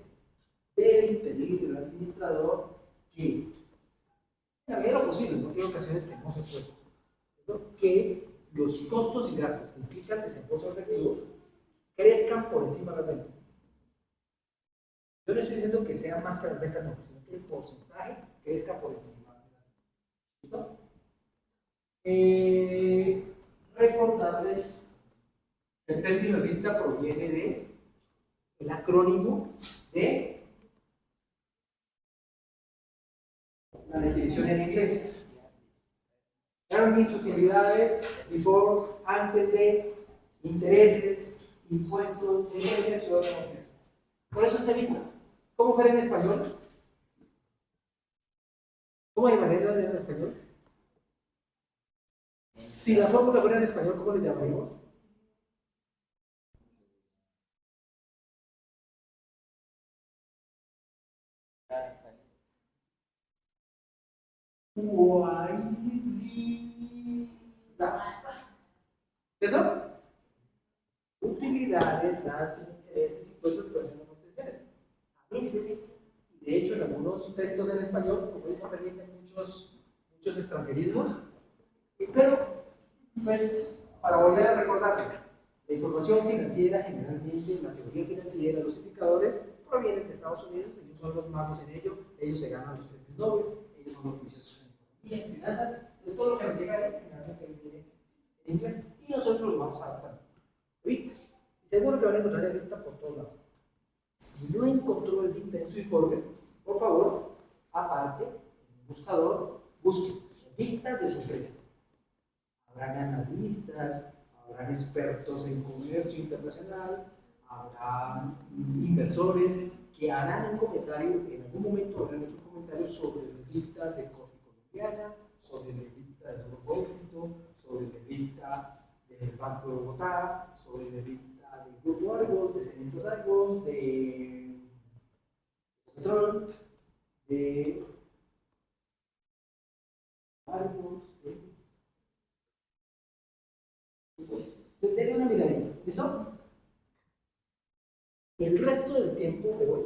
Deben pedirle al administrador que, en la medida de lo posible, no hay ocasiones que no se puede, ¿no? Que los costos y gastos que implican desembolso efectivo crezcan por encima de las ventas. Yo no estoy diciendo que sea más que las ventas, no, sino que el porcentaje crezca por encima de las ventas. ¿Listo? Recordarles que el término EBITDA proviene del acrónimo de la definición en inglés. Earnings, utilidades, before, antes de, intereses, impuestos, depreciación. Por eso es EBITDA. ¿Cómo fuera en español? ¿Cómo llamarían en español? Si la fórmula fuera en español, ¿cómo le llamaríamos? ¿Perdón? Utilidades, intereses, impuestos, declaración de amortizaciones. A veces, de hecho, en algunos textos en español, como no permiten muchos extranjerismos, pero, pues, para volver a recordarles, La información financiera, generalmente, la teoría financiera, los indicadores, provienen de Estados Unidos, ellos son los magos en ello, ellos se ganan los premios Nobel, ellos son los juiciosos en economía, en finanzas, es todo lo que nos llega ahí, generalmente viene en inglés, y nosotros lo vamos a adaptar. Evita. Y seguro que van a encontrar Evita por todos lados. Si no encontró Evita en su informe, por favor, aparte, en el buscador, busque Evita de su empresa. Habrán analistas, habrán expertos en comercio internacional, habrá inversores que harán un comentario, en algún momento habrán hecho un comentario sobre el EBITDA de Coffee Colombiana, sobre el EBITDA del Grupo Éxito, sobre el EBITDA del Banco de Bogotá, sobre el EBITDA del Grupo Argos, de Cementos Argos, de Petrol, de Argos, denle una miradita, ¿listo? El resto del tiempo de hoy